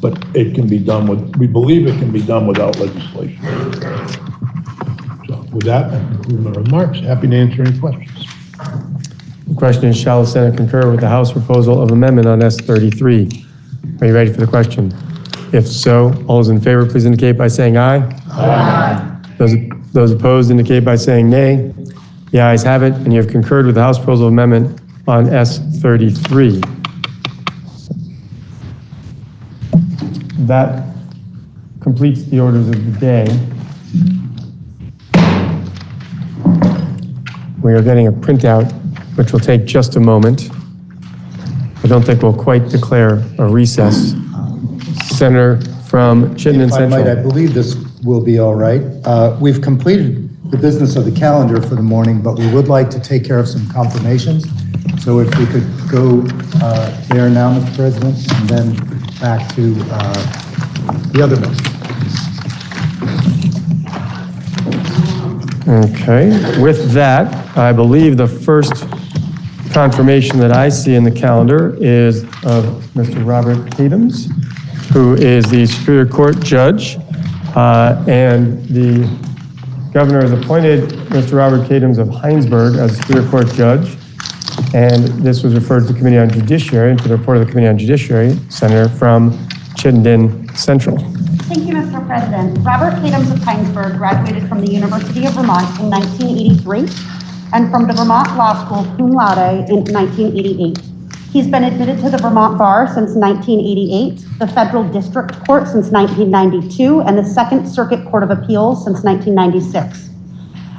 But it can be done we believe it can be done without legislation. So with that, I conclude my remarks. Happy to answer any questions. The question is, shall the Senate concur with the House proposal of amendment on S-33? Are you ready for the question? If so, all those in favor, please indicate by saying aye. Aye. Those opposed indicate by saying nay. The ayes have it, and you have concurred with the House proposal of amendment on S-33. That completes the orders of the day. We are getting a printout, which will take just a moment. I don't think we'll quite declare a recess. Senator from Chittenden Central. If I might, I believe this will be all right. We've completed the business of the calendar for the morning, but we would like to take care of some confirmations. So if we could go there now, Mr. President, and then back to the other one. Okay, with that, I believe the first confirmation that I see in the calendar is of Mr. Robert Kadams, who is the Superior Court Judge, and the Governor has appointed Mr. Robert Kadams of Heinsberg as Superior Court Judge, and this was referred to the Committee on Judiciary, and for the report of the Committee on Judiciary, Senator from Chittenden Central. Thank you, Mr. President. Robert Kadams of Heinsberg graduated from the University of Vermont in 1983 and from the Vermont Law School cum laude in 1988. He's been admitted to the Vermont Bar since 1988, the Federal District Court since 1992, and the Second Circuit Court of Appeals since 1996.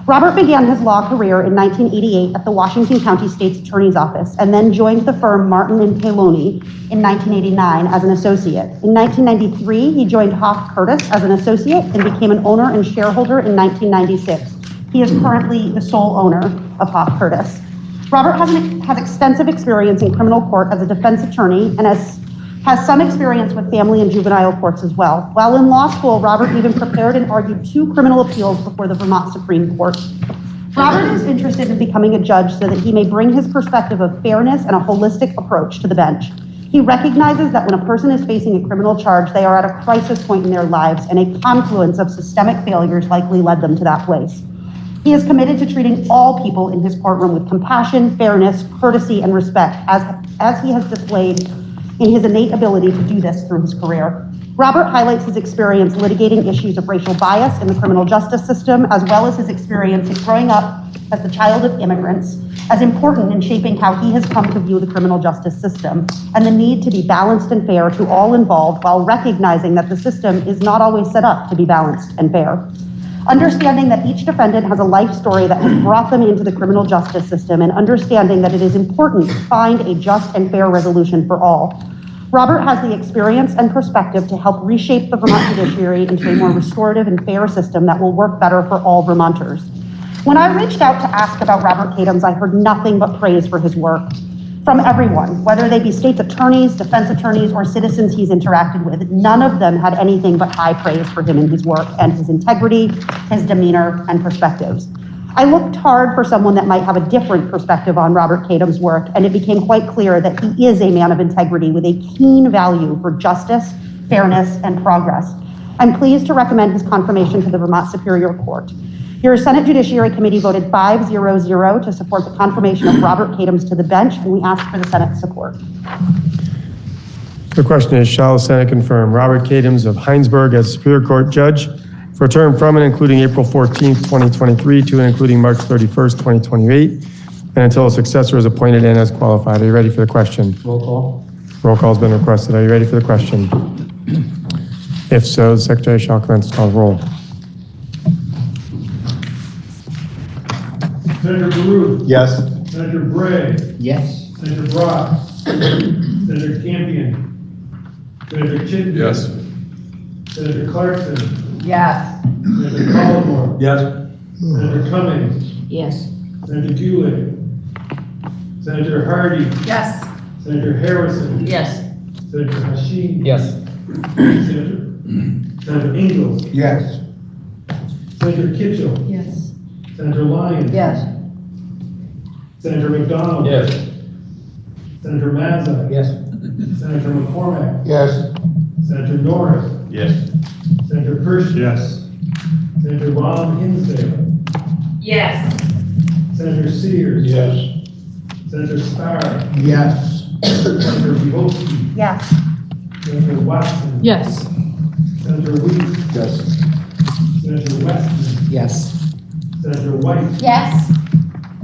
Robert began his law career in 1988 at the Washington County State's Attorney's Office and then joined the firm Martin & Paoloni in 1989 as an associate. In 1993, he joined Hoff Curtis as an associate and became an owner and shareholder in 1996. He is currently the sole owner of Hoff Curtis. Robert has extensive experience in criminal court as a defense attorney and has some experience with family and juvenile courts as well. While in law school, Robert even prepared and argued 2 criminal appeals before the Vermont Supreme Court. Robert is interested in becoming a judge so that he may bring his perspective of fairness and a holistic approach to the bench. He recognizes that when a person is facing a criminal charge, they are at a crisis point in their lives, and a confluence of systemic failures likely led them to that place. He is committed to treating all people in his courtroom with compassion, fairness, courtesy, and respect, as he has displayed in his innate ability to do this through his career. Robert highlights his experience litigating issues of racial bias in the criminal justice system, as well as his experience in growing up as the child of immigrants, as important in shaping how he has come to view the criminal justice system, and the need to be balanced and fair to all involved, while recognizing that the system is not always set up to be balanced and fair. Understanding that each defendant has a life story that has brought them into the criminal justice system, and understanding that it is important to find a just and fair resolution for all. Robert has the experience and perspective to help reshape the Vermont judiciary into a more restorative and fair system that will work better for all Vermonters. When I reached out to ask about Robert Kadams, I heard nothing but praise for his work from everyone, whether they be state's attorneys, defense attorneys, or citizens he's interacted with. None of them had anything but high praise for him in his work and his integrity, his demeanor, and perspectives. I looked hard for someone that might have a different perspective on Robert Kadams' work, and it became quite clear that he is a man of integrity with a keen value for justice, fairness, and progress. I'm pleased to recommend his confirmation to the Vermont Superior Court. Your Senate Judiciary Committee voted 5-0-0 to support the confirmation of Robert Kadams to the bench, and we ask for the Senate's support. The question is, shall the Senate confirm Robert Kadams of Heinsberg as Superior Court Judge for a term from and including April 14th, 2023 to and including March 31st, 2028, and until a successor is appointed and as qualified? Are you ready for the question? Roll call. Roll call has been requested. Are you ready for the question? If so, the Secretary shall commence to call the roll. Senator Baruch. Yes. Senator Bray. Yes. Senator Brock. Senator Campion. Senator Chittenden. Yes. Senator Clarkson. Yes. Senator Collmore. Yes. Senator Cummings. Yes. Senator Gulick. Senator Hardy. Yes. Senator Harrison. Yes. Senator Hashim. Yes. Senator Ingalls. Yes. Senator Kitchell. Yes. Senator Lyons. Yes. Senator McDonald. Yes. Senator Mazza. Yes. Senator McCormack. Yes. Senator Norris. Yes. Senator Pershing. Yes. Senator Ron Hinsdale. Yes. Senator Sears. Yes. Senator Starr. Yes. Senator Volsky. Yes. Senator Watson. Yes. Senator Weeks. Yes. Senator Weston. Yes. Senator White. Yes.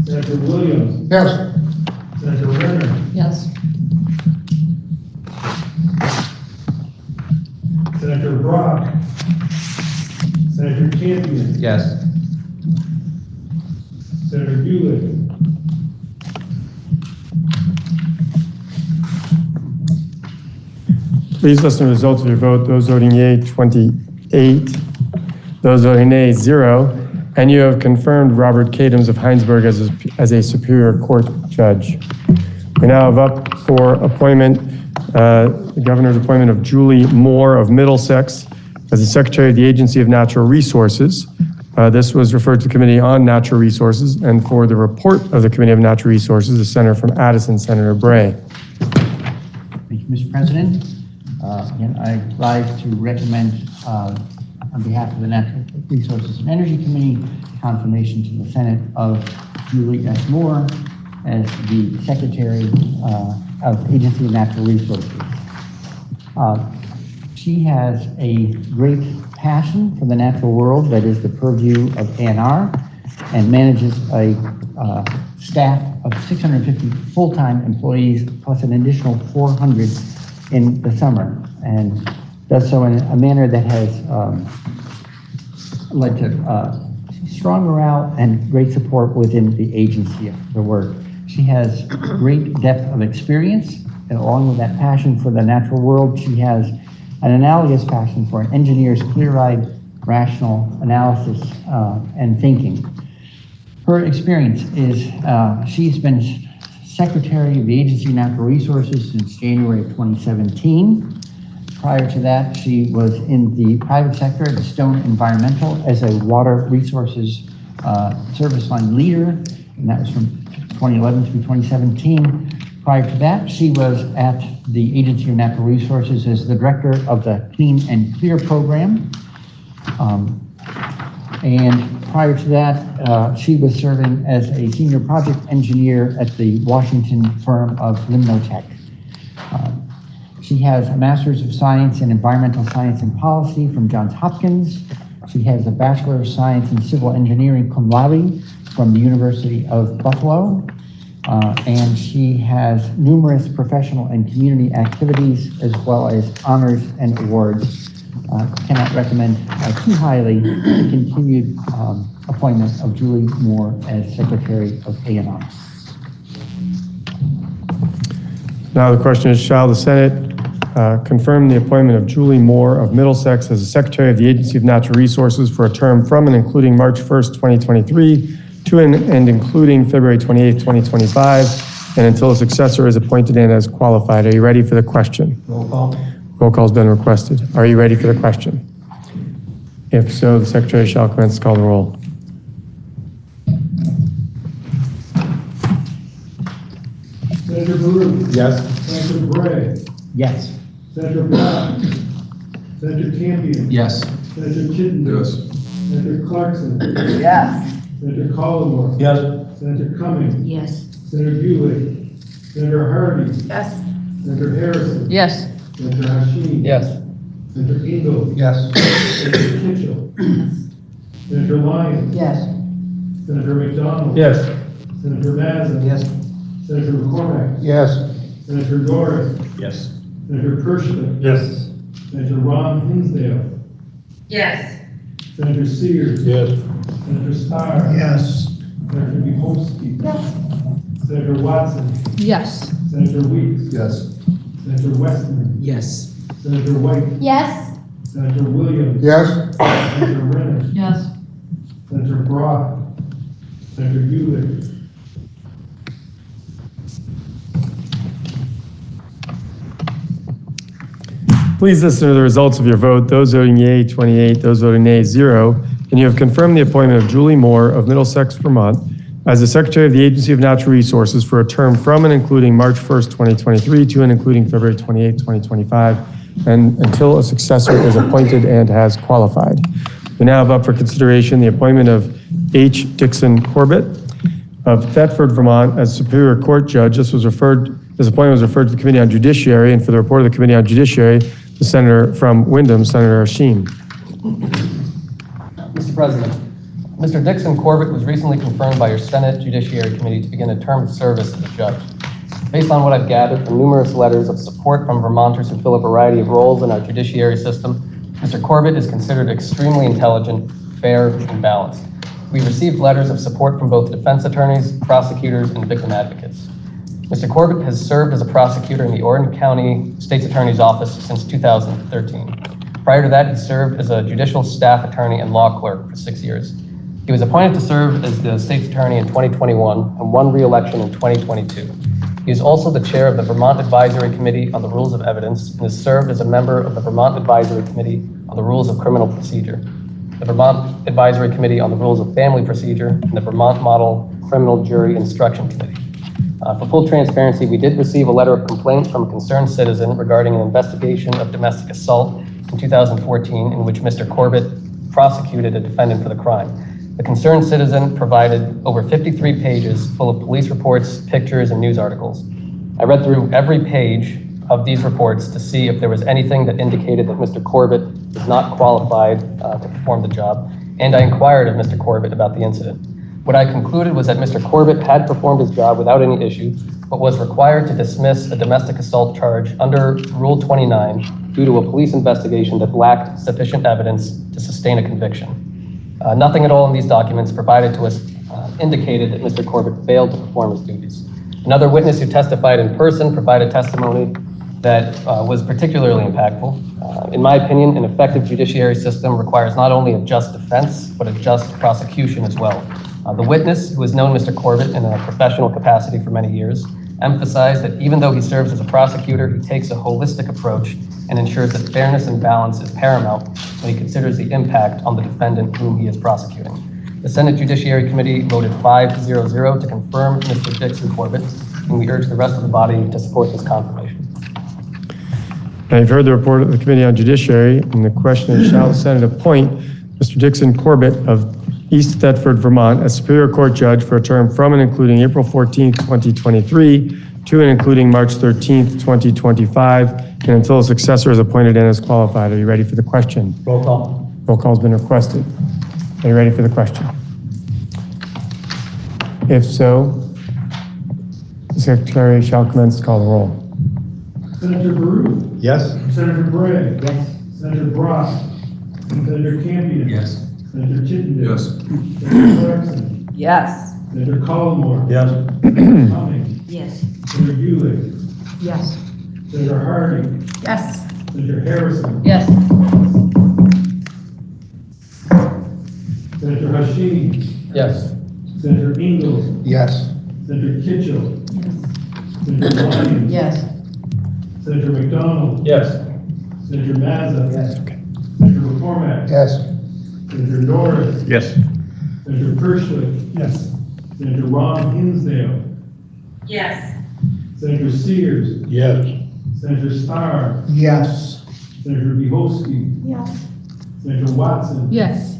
Senator Williams. Yes. Senator Renner. Yes. Senator Brock. Senator Campion. Yes. Senator Gulick. Please listen to the results of your vote. Those voting yea, 28. Those voting nay, 0. And you have confirmed Robert Kadams of Heinsberg as a Superior Court Judge. We now have up for appointment, the Governor's appointment of Julie Moore of Middlesex as the Secretary of the Agency of Natural Resources. This was referred to the Committee on Natural Resources, and for the report of the Committee of Natural Resources, the Senator from Addison, Senator Bray. Thank you, Mr. President. Again, I rise to recommend, on behalf of the Natural Resources and Energy Committee, confirmation to the Senate of Julie S. Moore as the Secretary of Agency of Natural Resources. She has a great passion for the natural world that is the purview of ANR, and manages a staff of 650 full-time employees plus an additional 400 in the summer, and does so in a manner that has led to strong morale and great support within the agency of the work. She has great depth of experience, and along with that passion for the natural world, she has an analogous passion for an engineer's clear-eyed, rational analysis and thinking. Her experience is she's been Secretary of the Agency of Natural Resources since January of 2017. Prior to that, she was in the private sector at Stone Environmental as a water resources service line leader, and that was from 2011 through 2017. Prior to that, she was at the Agency of Natural Resources as the director of the Clean and Clear program. And prior to that, she was serving as a senior project engineer at the Washington firm of Limnotech. She has a Master's of Science in Environmental Science and Policy from Johns Hopkins. She has a Bachelor of Science in Civil Engineering cum laude from the University of Buffalo. And she has numerous professional and community activities, as well as honors and awards. Cannot recommend too highly the continued appointment of Julie Moore as Secretary of ANR. Now the question is, shall the Senate confirm the appointment of Julie Moore of Middlesex as the Secretary of the Agency of Natural Resources for a term from and including March 1st, 2023 to and including February 28th, 2025, and until a successor is appointed and as qualified? Are you ready for the question? Roll call. Roll call has been requested. Are you ready for the question? If so, the Secretary shall commence to call the roll. Senator Baruch. Yes. Senator Bray. Yes. Senator Brock. Senator Campion. Yes. Senator Chittenden. Yes. Senator Clarkson. Yes. Senator Collmore. Yes. Senator Cummings. Yes. Senator Bueller. Senator Hardy. Yes. Senator Harrison. Yes. Senator Hashim. Yes. Senator Ingalls. Yes. Senator Kitchell. Senator Lyons. Yes. Senator McDonald. Yes. Senator Mazza. Yes. Senator McCormack. Yes. Senator Norris. Yes. Senator Kirschler. Yes. Senator Ron Hinsdale. Yes. Senator Sears. Yes. Senator Starr. Yes. Senator Bihowski. Yes. Senator Watson. Yes. Senator Weeks. Yes. Senator Westman. Yes. Senator White. Yes. Senator Williams. Yes. Senator Renner. Yes. Senator Brock. Senator Bueller. Please listen to the results of your vote. Those voting yea, 28. Those voting nay, 0. And you have confirmed the appointment of Julie Moore of Middlesex, Vermont, as the Secretary of the Agency of Natural Resources for a term from and including March 1st, 2023 to and including February 28, 2025, and until a successor is appointed and has qualified. We now have up for consideration the appointment of H. Dixon Corbett of Thetford, Vermont, as Superior Court Judge. This appointment was referred to the Committee on Judiciary, and for the report of the Committee on Judiciary, the Senator from Wyndham, Senator Hashim. Mr. President, Mr. Dixon Corbett was recently confirmed by your Senate Judiciary Committee to begin a term of service as a judge. Based on what I've gathered from numerous letters of support from Vermonters who fill a variety of roles in our judiciary system, Mr. Corbett is considered extremely intelligent, fair, and balanced. We received letters of support from both defense attorneys, prosecutors, and victim advocates. Mr. Corbett has served as a prosecutor in the Orange County State's Attorney's Office since 2013. Prior to that, he served as a judicial staff attorney and law clerk for 6 years. He was appointed to serve as the state's attorney in 2021 and won re-election in 2022. He is also the chair of the Vermont Advisory Committee on the Rules of Evidence and has served as a member of the Vermont Advisory Committee on the Rules of Criminal Procedure, the Vermont Advisory Committee on the Rules of Family Procedure, and the Vermont Model Criminal Jury Instruction Committee. For full transparency, we did receive a letter of complaint from a concerned citizen regarding an investigation of domestic assault in 2014 in which Mr. Corbett prosecuted a defendant for the crime. The concerned citizen provided over 53 pages full of police reports, pictures, and news articles. I read through every page of these reports to see if there was anything that indicated that Mr. Corbett is not qualified to perform the job, and I inquired of Mr. Corbett about the incident. What I concluded was that Mr. Corbett had performed his job without any issue, but was required to dismiss a domestic assault charge under Rule 29 due to a police investigation that lacked sufficient evidence to sustain a conviction. Nothing at all in these documents provided to us indicated that Mr. Corbett failed to perform his duties. Another witness who testified in person provided testimony that was particularly impactful. In my opinion, an effective judiciary system requires not only a just defense, but a just prosecution as well. The witness, who has known Mr. Corbett in a professional capacity for many years, emphasized that even though he serves as a prosecutor, he takes a holistic approach and ensures that fairness and balance is paramount when he considers the impact on the defendant whom he is prosecuting. The Senate Judiciary Committee voted 5-0-0 to confirm Mr. Dixon Corbett, and we urge the rest of the body to support this confirmation. Now, you've heard the report of the Committee on Judiciary, and the question is, shall the Senate appoint Mr. Dixon Corbett of East Thetford, Vermont, as Superior Court Judge for a term from and including April 14th, 2023 to and including March 13th, 2025, and until a successor is appointed and is qualified. Are you ready for the question? Roll call. Roll call has been requested. Are you ready for the question? If so, the Secretary shall commence to call the roll. Senator Baruch. Yes. Senator Bray. Yes. Senator Brock. Senator Campion. Yes. Senator Chittenden. Yes. Senator Clarkson. Yes. Senator Collmore. Yes. Senator Cummings. Yes. Senator Bueller. Yes. Senator Hardy. Yes. Senator Harrison. Yes. Senator Hashim. Yes. Senator Ingalls. Yes. Senator Kitchell. Senator Lyons. Yes. Senator McDonald. Yes. Senator Mazza. Yes. Senator McCormack. Yes. Senator Norris. Yes. Senator Kirschler. Yes. Senator Ron Hinsdale. Yes. Senator Sears. Yes. Senator Starr. Yes. Senator Bieholsky. Yes. Senator Watson. Yes.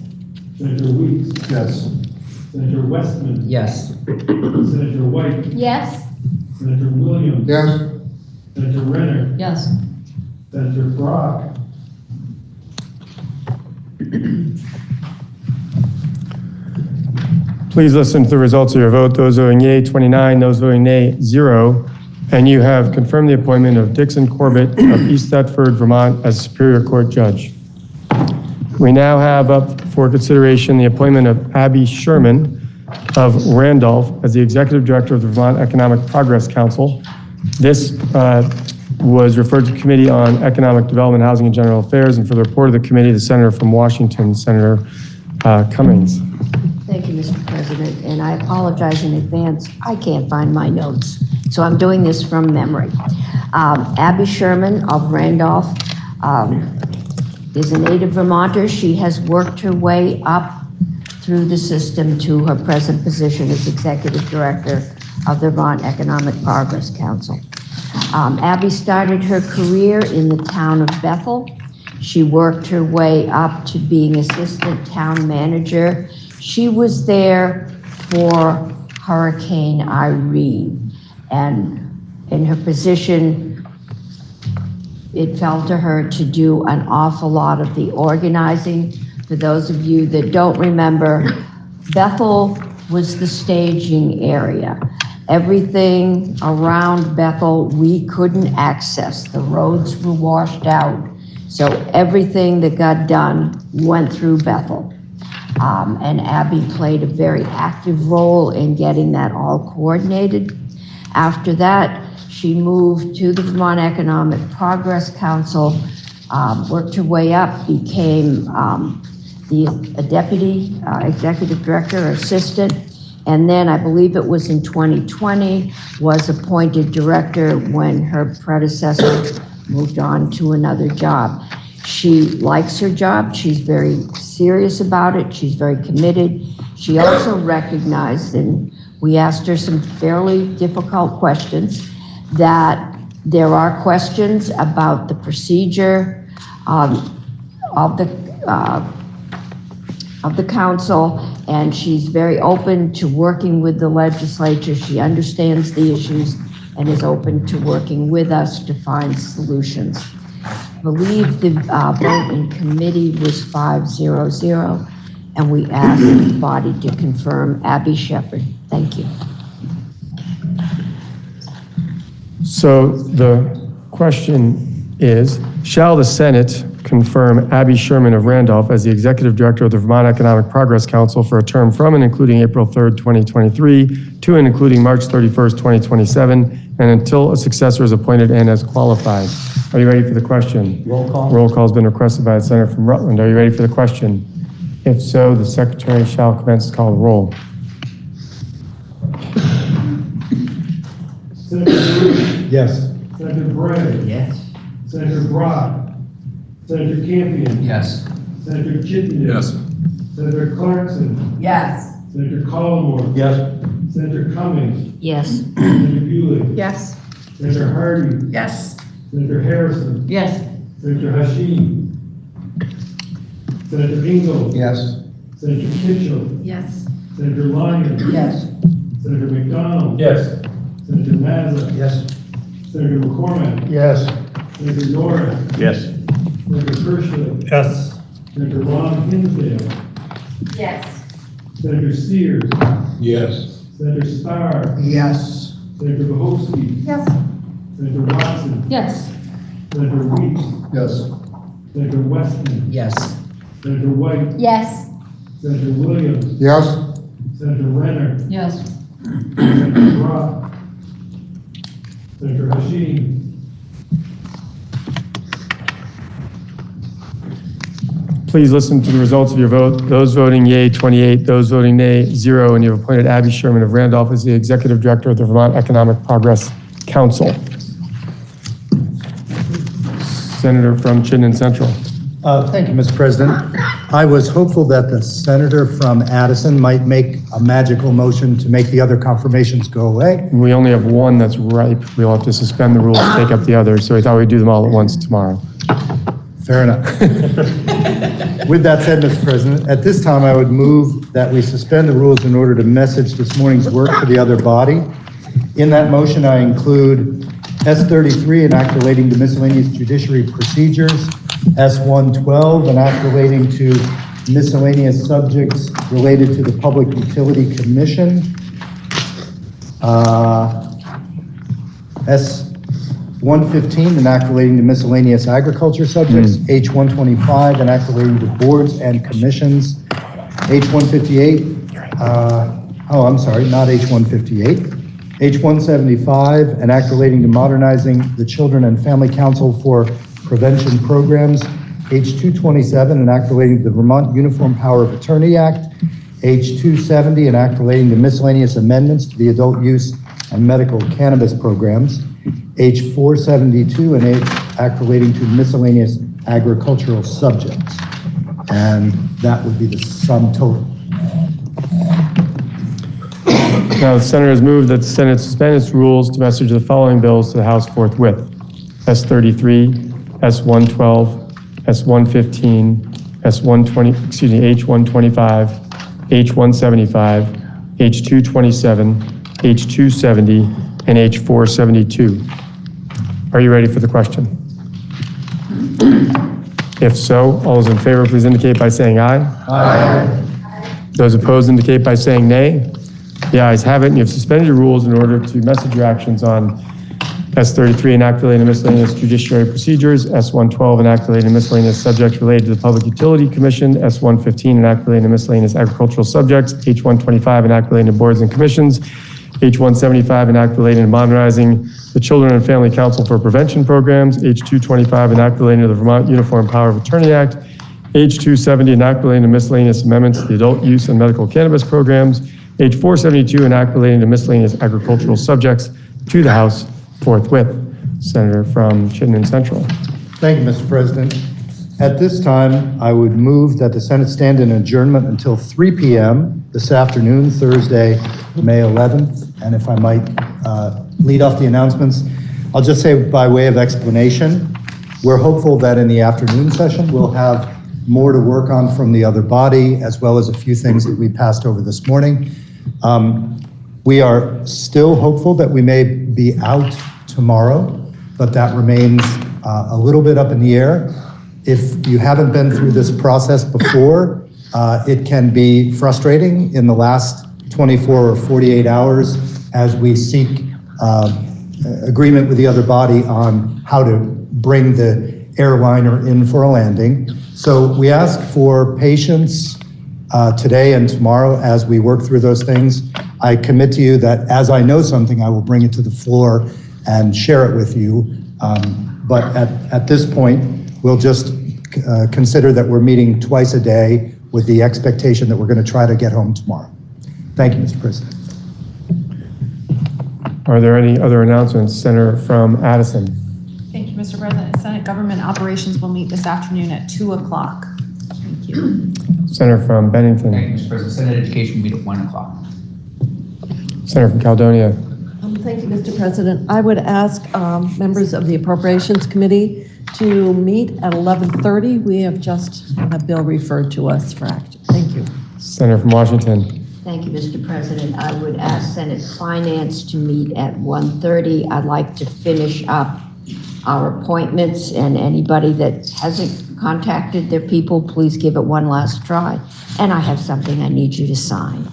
Senator Weeks. Yes. Senator Westman. Yes. Senator White. Yes. Senator Williams. Yes. Senator Renner. Yes. Senator Brock. Please listen to the results of your vote. Those voting yea, 29, those voting nay, 0. And you have confirmed the appointment of Dixon Corbett of East Thetford, Vermont as Superior Court Judge. We now have up for consideration the appointment of Abby Sherman of Randolph as the Executive Director of the Vermont Economic Progress Council. This was referred to Committee on Economic Development, Housing, and General Affairs, and for the report of the committee, the Senator from Washington, Senator Cummings. Thank you, Mr. President, and I apologize in advance. I can't find my notes, so I'm doing this from memory. Abby Sherman of Randolph is a native Vermonter. She has worked her way up through the system to her present position as Executive Director of the Vermont Economic Progress Council. Abby started her career in the town of Bethel. She worked her way up to being Assistant Town Manager. She was there for Hurricane Irene, and in her position, it fell to her to do an awful lot of the organizing. For those of you that don't remember, Bethel was the staging area. Everything around Bethel we couldn't access. The roads were washed out. So everything that got done went through Bethel. And Abby played a very active role in getting that all coordinated. After that, she moved to the Vermont Economic Progress Council, worked her way up, became a deputy executive director or assistant, and then I believe it was in 2020 was appointed director when her predecessor moved on to another job. She likes her job. She's very serious about it. She's very committed. She also recognized, and we asked her some fairly difficult questions, that there are questions about the procedure of the council, and she's very open to working with the legislature. She understands the issues and is open to working with us to find solutions. I believe the vote in committee was 5-0-0, and we ask the body to confirm Abby Shepherd. Thank you. So the question is, shall the Senate confirm Abby Sherman of Randolph as the Executive Director of the Vermont Economic Progress Council for a term from and including April 3rd, 2023 to and including March 31st, 2027, and until a successor is appointed and as qualified? Are you ready for the question? Roll call. Roll call has been requested by the Senator from Rutland. Are you ready for the question? If so, the Secretary shall commence to call the roll. Senator Lewis. Yes. Senator Bray. Yes. Senator Brock. Senator Campion. Yes. Senator Chittenden. Yes. Senator Clarkson. Yes. Senator Collimore. Yes. Senator Cummings. Yes. Senator Bueller. Yes. Senator Hardy. Yes. Senator Harrison. Yes. Senator Hashim. Senator Engel. Yes. Senator Kitchell. Yes. Senator Lyon. Yes. Senator McDonald. Yes. Senator Mazza. Yes. Senator McCormick. Yes. Senator Nora. Yes. Senator Kershner. Yes. Senator Ron Hinsdale. Yes. Senator Sears. Yes. Senator Starr. Yes. Senator Bohosky. Yes. Senator Watson. Yes. Senator Weeks. Yes. Senator Westman. Yes. Senator White. Yes. Senator Williams. Yes. Senator Renner. Yes. Senator Brock. Senator Hashim. Please listen to the results of your vote. Those voting yea, 28. Those voting nay, 0. And you have appointed Abby Sherman of Randolph as the Executive Director of the Vermont Economic Progress Council. Senator from Chittenden Central. Thank you, Mr. President. I was hopeful that the senator from Addison might make a magical motion to make the other confirmations go away. We only have one that's ripe. We'll have to suspend the rules, take up the others. So we thought we'd do them all at once tomorrow. Fair enough. With that said, Mr. President, at this time, I would move that we suspend the rules in order to message this morning's work to the other body. In that motion, I include S33, an act relating to miscellaneous judiciary procedures, S112, an act relating to miscellaneous subjects related to the Public Utility Commission, S115, an act relating to miscellaneous agriculture subjects, H125, an act relating to boards and commissions, H158, I'm sorry, not H158, H175, an act relating to modernizing the Children and Family Council for Prevention Programs, H227, an act relating to the Vermont Uniform Power of Attorney Act, H270, an act relating to miscellaneous amendments to the adult use and medical cannabis programs, H472, an act relating to miscellaneous agricultural subjects. And that would be the sum total. Now, the Senator has moved that the Senate suspend its rules to message the following bills to the House forthwith. S33, S112, S115, H125, H175, H227, H270, and H472. Are you ready for the question? If so, all those in favor, please indicate by saying aye. Aye. Those opposed indicate by saying nay. The ayes have it, and you have suspended your rules in order to message your actions on S33, an act relating to miscellaneous judiciary procedures, S112, an act relating to miscellaneous subjects related to the Public Utility Commission, S115, an act relating to miscellaneous agricultural subjects, H125, an act relating to boards and commissions, H175, an act relating to modernizing the Children and Family Council for Prevention Programs, H225, an act relating to the Vermont Uniform Power of Attorney Act, H270, an act relating to miscellaneous amendments to the adult use and medical cannabis programs, H472, an act relating to miscellaneous agricultural subjects, to the House forthwith. Senator from Chittenden Central. Thank you, Mr. President. At this time, I would move that the Senate stand in adjournment until 3 p.m. this afternoon, Thursday, May 11th. And if I might lead off the announcements, I'll just say by way of explanation, we're hopeful that in the afternoon session, we'll have more to work on from the other body, as well as a few things that we passed over this morning. We are still hopeful that we may be out tomorrow, but that remains a little bit up in the air. If you haven't been through this process before, it can be frustrating in the last 24 or 48 hours as we seek agreement with the other body on how to bring the airliner in for a landing. So we ask for patience today and tomorrow as we work through those things. I commit to you that as I know something, I will bring it to the floor and share it with you. But at this point, we'll just consider that we're meeting twice a day with the expectation that we're going to try to get home tomorrow. Thank you, Mr. President. Are there any other announcements? Senator from Addison. Thank you, Mr. President. Senate Government Operations will meet this afternoon at 2 o'clock. Thank you. Senator from Bennington. Thank you, Mr. President. Senate Education will meet at 1 o'clock. Senator from Caledonia. Thank you, Mr. President. I would ask members of the Appropriations Committee to meet at 11:30. We have just had a bill referred to us for action. Thank you. Senator from Washington. Thank you, Mr. President. I would ask Senate Finance to meet at 1:30. I'd like to finish up our appointments, and anybody that hasn't contacted their people, please give it one last try. And I have something I need you to sign.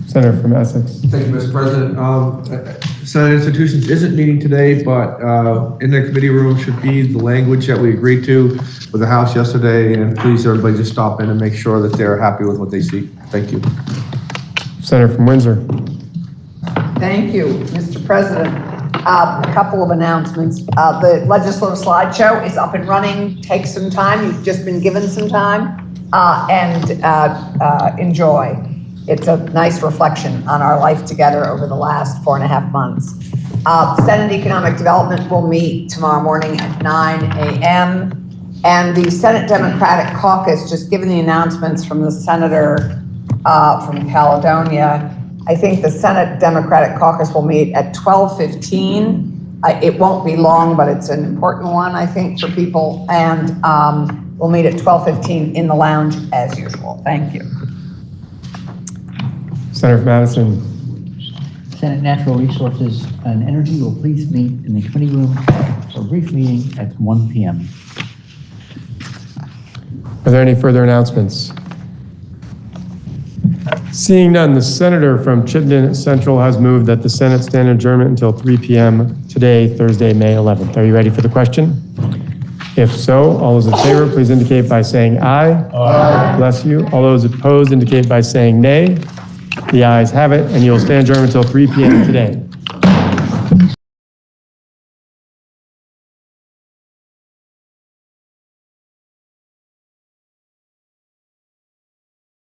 Senator from Essex. Thank you, Mr. President. Senate Institutions isn't meeting today, but in the committee room should be the language that we agreed to with the House yesterday. And please, everybody just stop in and make sure that they're happy with what they see. Thank you. Senator from Windsor. Thank you, Mr. President. A couple of announcements. The legislative slideshow is up and running. Take some time. You've just been given some time and enjoy. It's a nice reflection on our life together over the last 4.5 months. Senate Economic Development will meet tomorrow morning at 9 a.m. And the Senate Democratic Caucus, just given the announcements from the senator from Caledonia, I think the Senate Democratic Caucus will meet at 12:15 It won't be long, but it's an important one, I think, for people. And we'll meet at 12:15 in the lounge as usual. Thank you. Senator from Madison. Senate Natural Resources and Energy will please meet in the committee room for a brief meeting at 1 p.m. Are there any further announcements? Seeing none, the senator from Chittenden Central has moved that the Senate stand adjournment until 3 p.m. today, Thursday, May 11th. Are you ready for the question? If so, all those in favor, please indicate by saying aye. Aye. Bless you. All those opposed indicate by saying nay. The ayes have it, and you'll stand adjourned until 3 p.m. today.